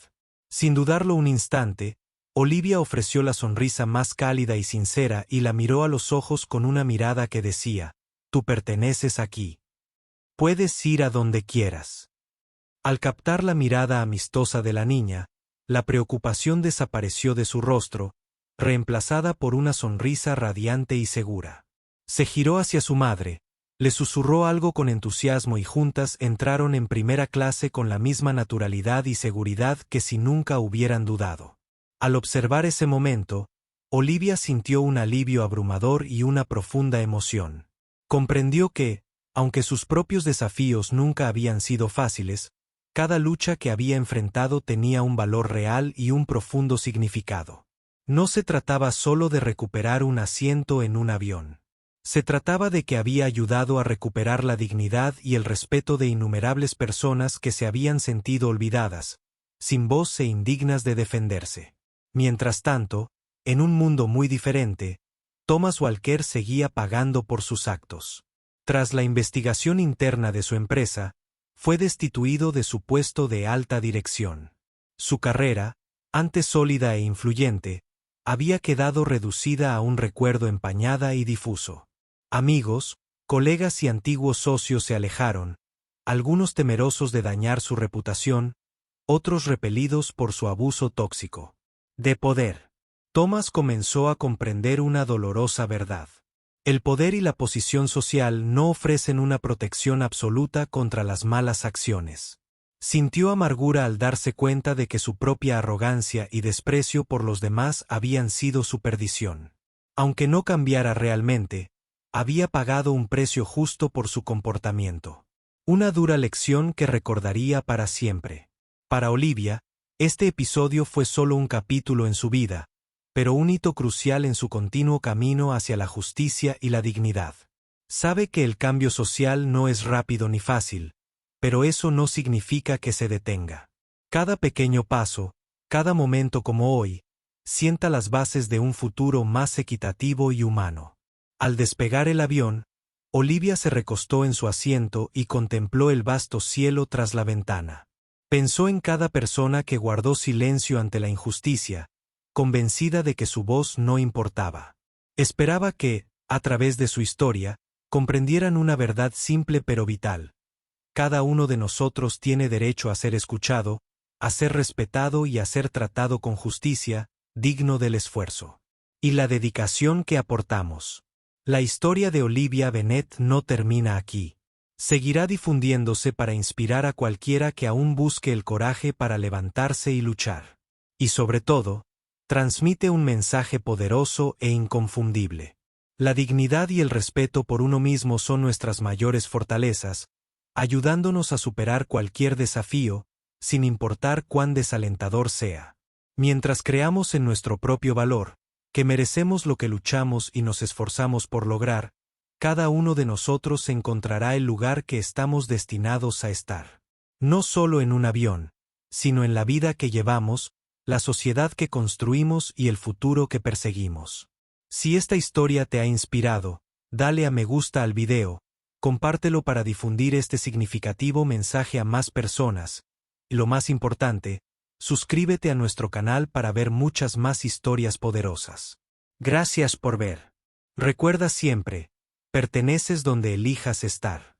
Sin dudarlo un instante, Olivia ofreció la sonrisa más cálida y sincera y la miró a los ojos con una mirada que decía: «Tú perteneces aquí. Puedes ir a donde quieras». Al captar la mirada amistosa de la niña, la preocupación desapareció de su rostro, reemplazada por una sonrisa radiante y segura. Se giró hacia su madre, le susurró algo con entusiasmo y juntas entraron en primera clase con la misma naturalidad y seguridad que si nunca hubieran dudado. Al observar ese momento, Olivia sintió un alivio abrumador y una profunda emoción. Comprendió que, aunque sus propios desafíos nunca habían sido fáciles, cada lucha que había enfrentado tenía un valor real y un profundo significado. No se trataba solo de recuperar un asiento en un avión. Se trataba de que había ayudado a recuperar la dignidad y el respeto de innumerables personas que se habían sentido olvidadas, sin voz e indignas de defenderse. Mientras tanto, en un mundo muy diferente, Thomas Walker seguía pagando por sus actos. Tras la investigación interna de su empresa, fue destituido de su puesto de alta dirección. Su carrera, antes sólida e influyente, había quedado reducida a un recuerdo empañada y difuso. Amigos, colegas y antiguos socios se alejaron, algunos temerosos de dañar su reputación, otros repelidos por su abuso tóxico de poder. Thomas comenzó a comprender una dolorosa verdad. El poder y la posición social no ofrecen una protección absoluta contra las malas acciones. Sintió amargura al darse cuenta de que su propia arrogancia y desprecio por los demás habían sido su perdición. Aunque no cambiara realmente, había pagado un precio justo por su comportamiento. Una dura lección que recordaría para siempre. Para Olivia, este episodio fue solo un capítulo en su vida, pero un hito crucial en su continuo camino hacia la justicia y la dignidad. Sabe que el cambio social no es rápido ni fácil, pero eso no significa que se detenga. Cada pequeño paso, cada momento como hoy, sienta las bases de un futuro más equitativo y humano. Al despegar el avión, Olivia se recostó en su asiento y contempló el vasto cielo tras la ventana. Pensó en cada persona que guardó silencio ante la injusticia, convencida de que su voz no importaba. Esperaba que, a través de su historia, comprendieran una verdad simple pero vital. Cada uno de nosotros tiene derecho a ser escuchado, a ser respetado y a ser tratado con justicia, digno del esfuerzo y la dedicación que aportamos. La historia de Olivia Bennett no termina aquí. Seguirá difundiéndose para inspirar a cualquiera que aún busque el coraje para levantarse y luchar. Y sobre todo, transmite un mensaje poderoso e inconfundible. La dignidad y el respeto por uno mismo son nuestras mayores fortalezas, ayudándonos a superar cualquier desafío, sin importar cuán desalentador sea. Mientras creamos en nuestro propio valor, que merecemos lo que luchamos y nos esforzamos por lograr, cada uno de nosotros encontrará el lugar que estamos destinados a estar. No solo en un avión, sino en la vida que llevamos, la sociedad que construimos y el futuro que perseguimos. Si esta historia te ha inspirado, dale a me gusta al video, compártelo para difundir este significativo mensaje a más personas, y lo más importante, suscríbete a nuestro canal para ver muchas más historias poderosas. Gracias por ver. Recuerda siempre, perteneces donde elijas estar.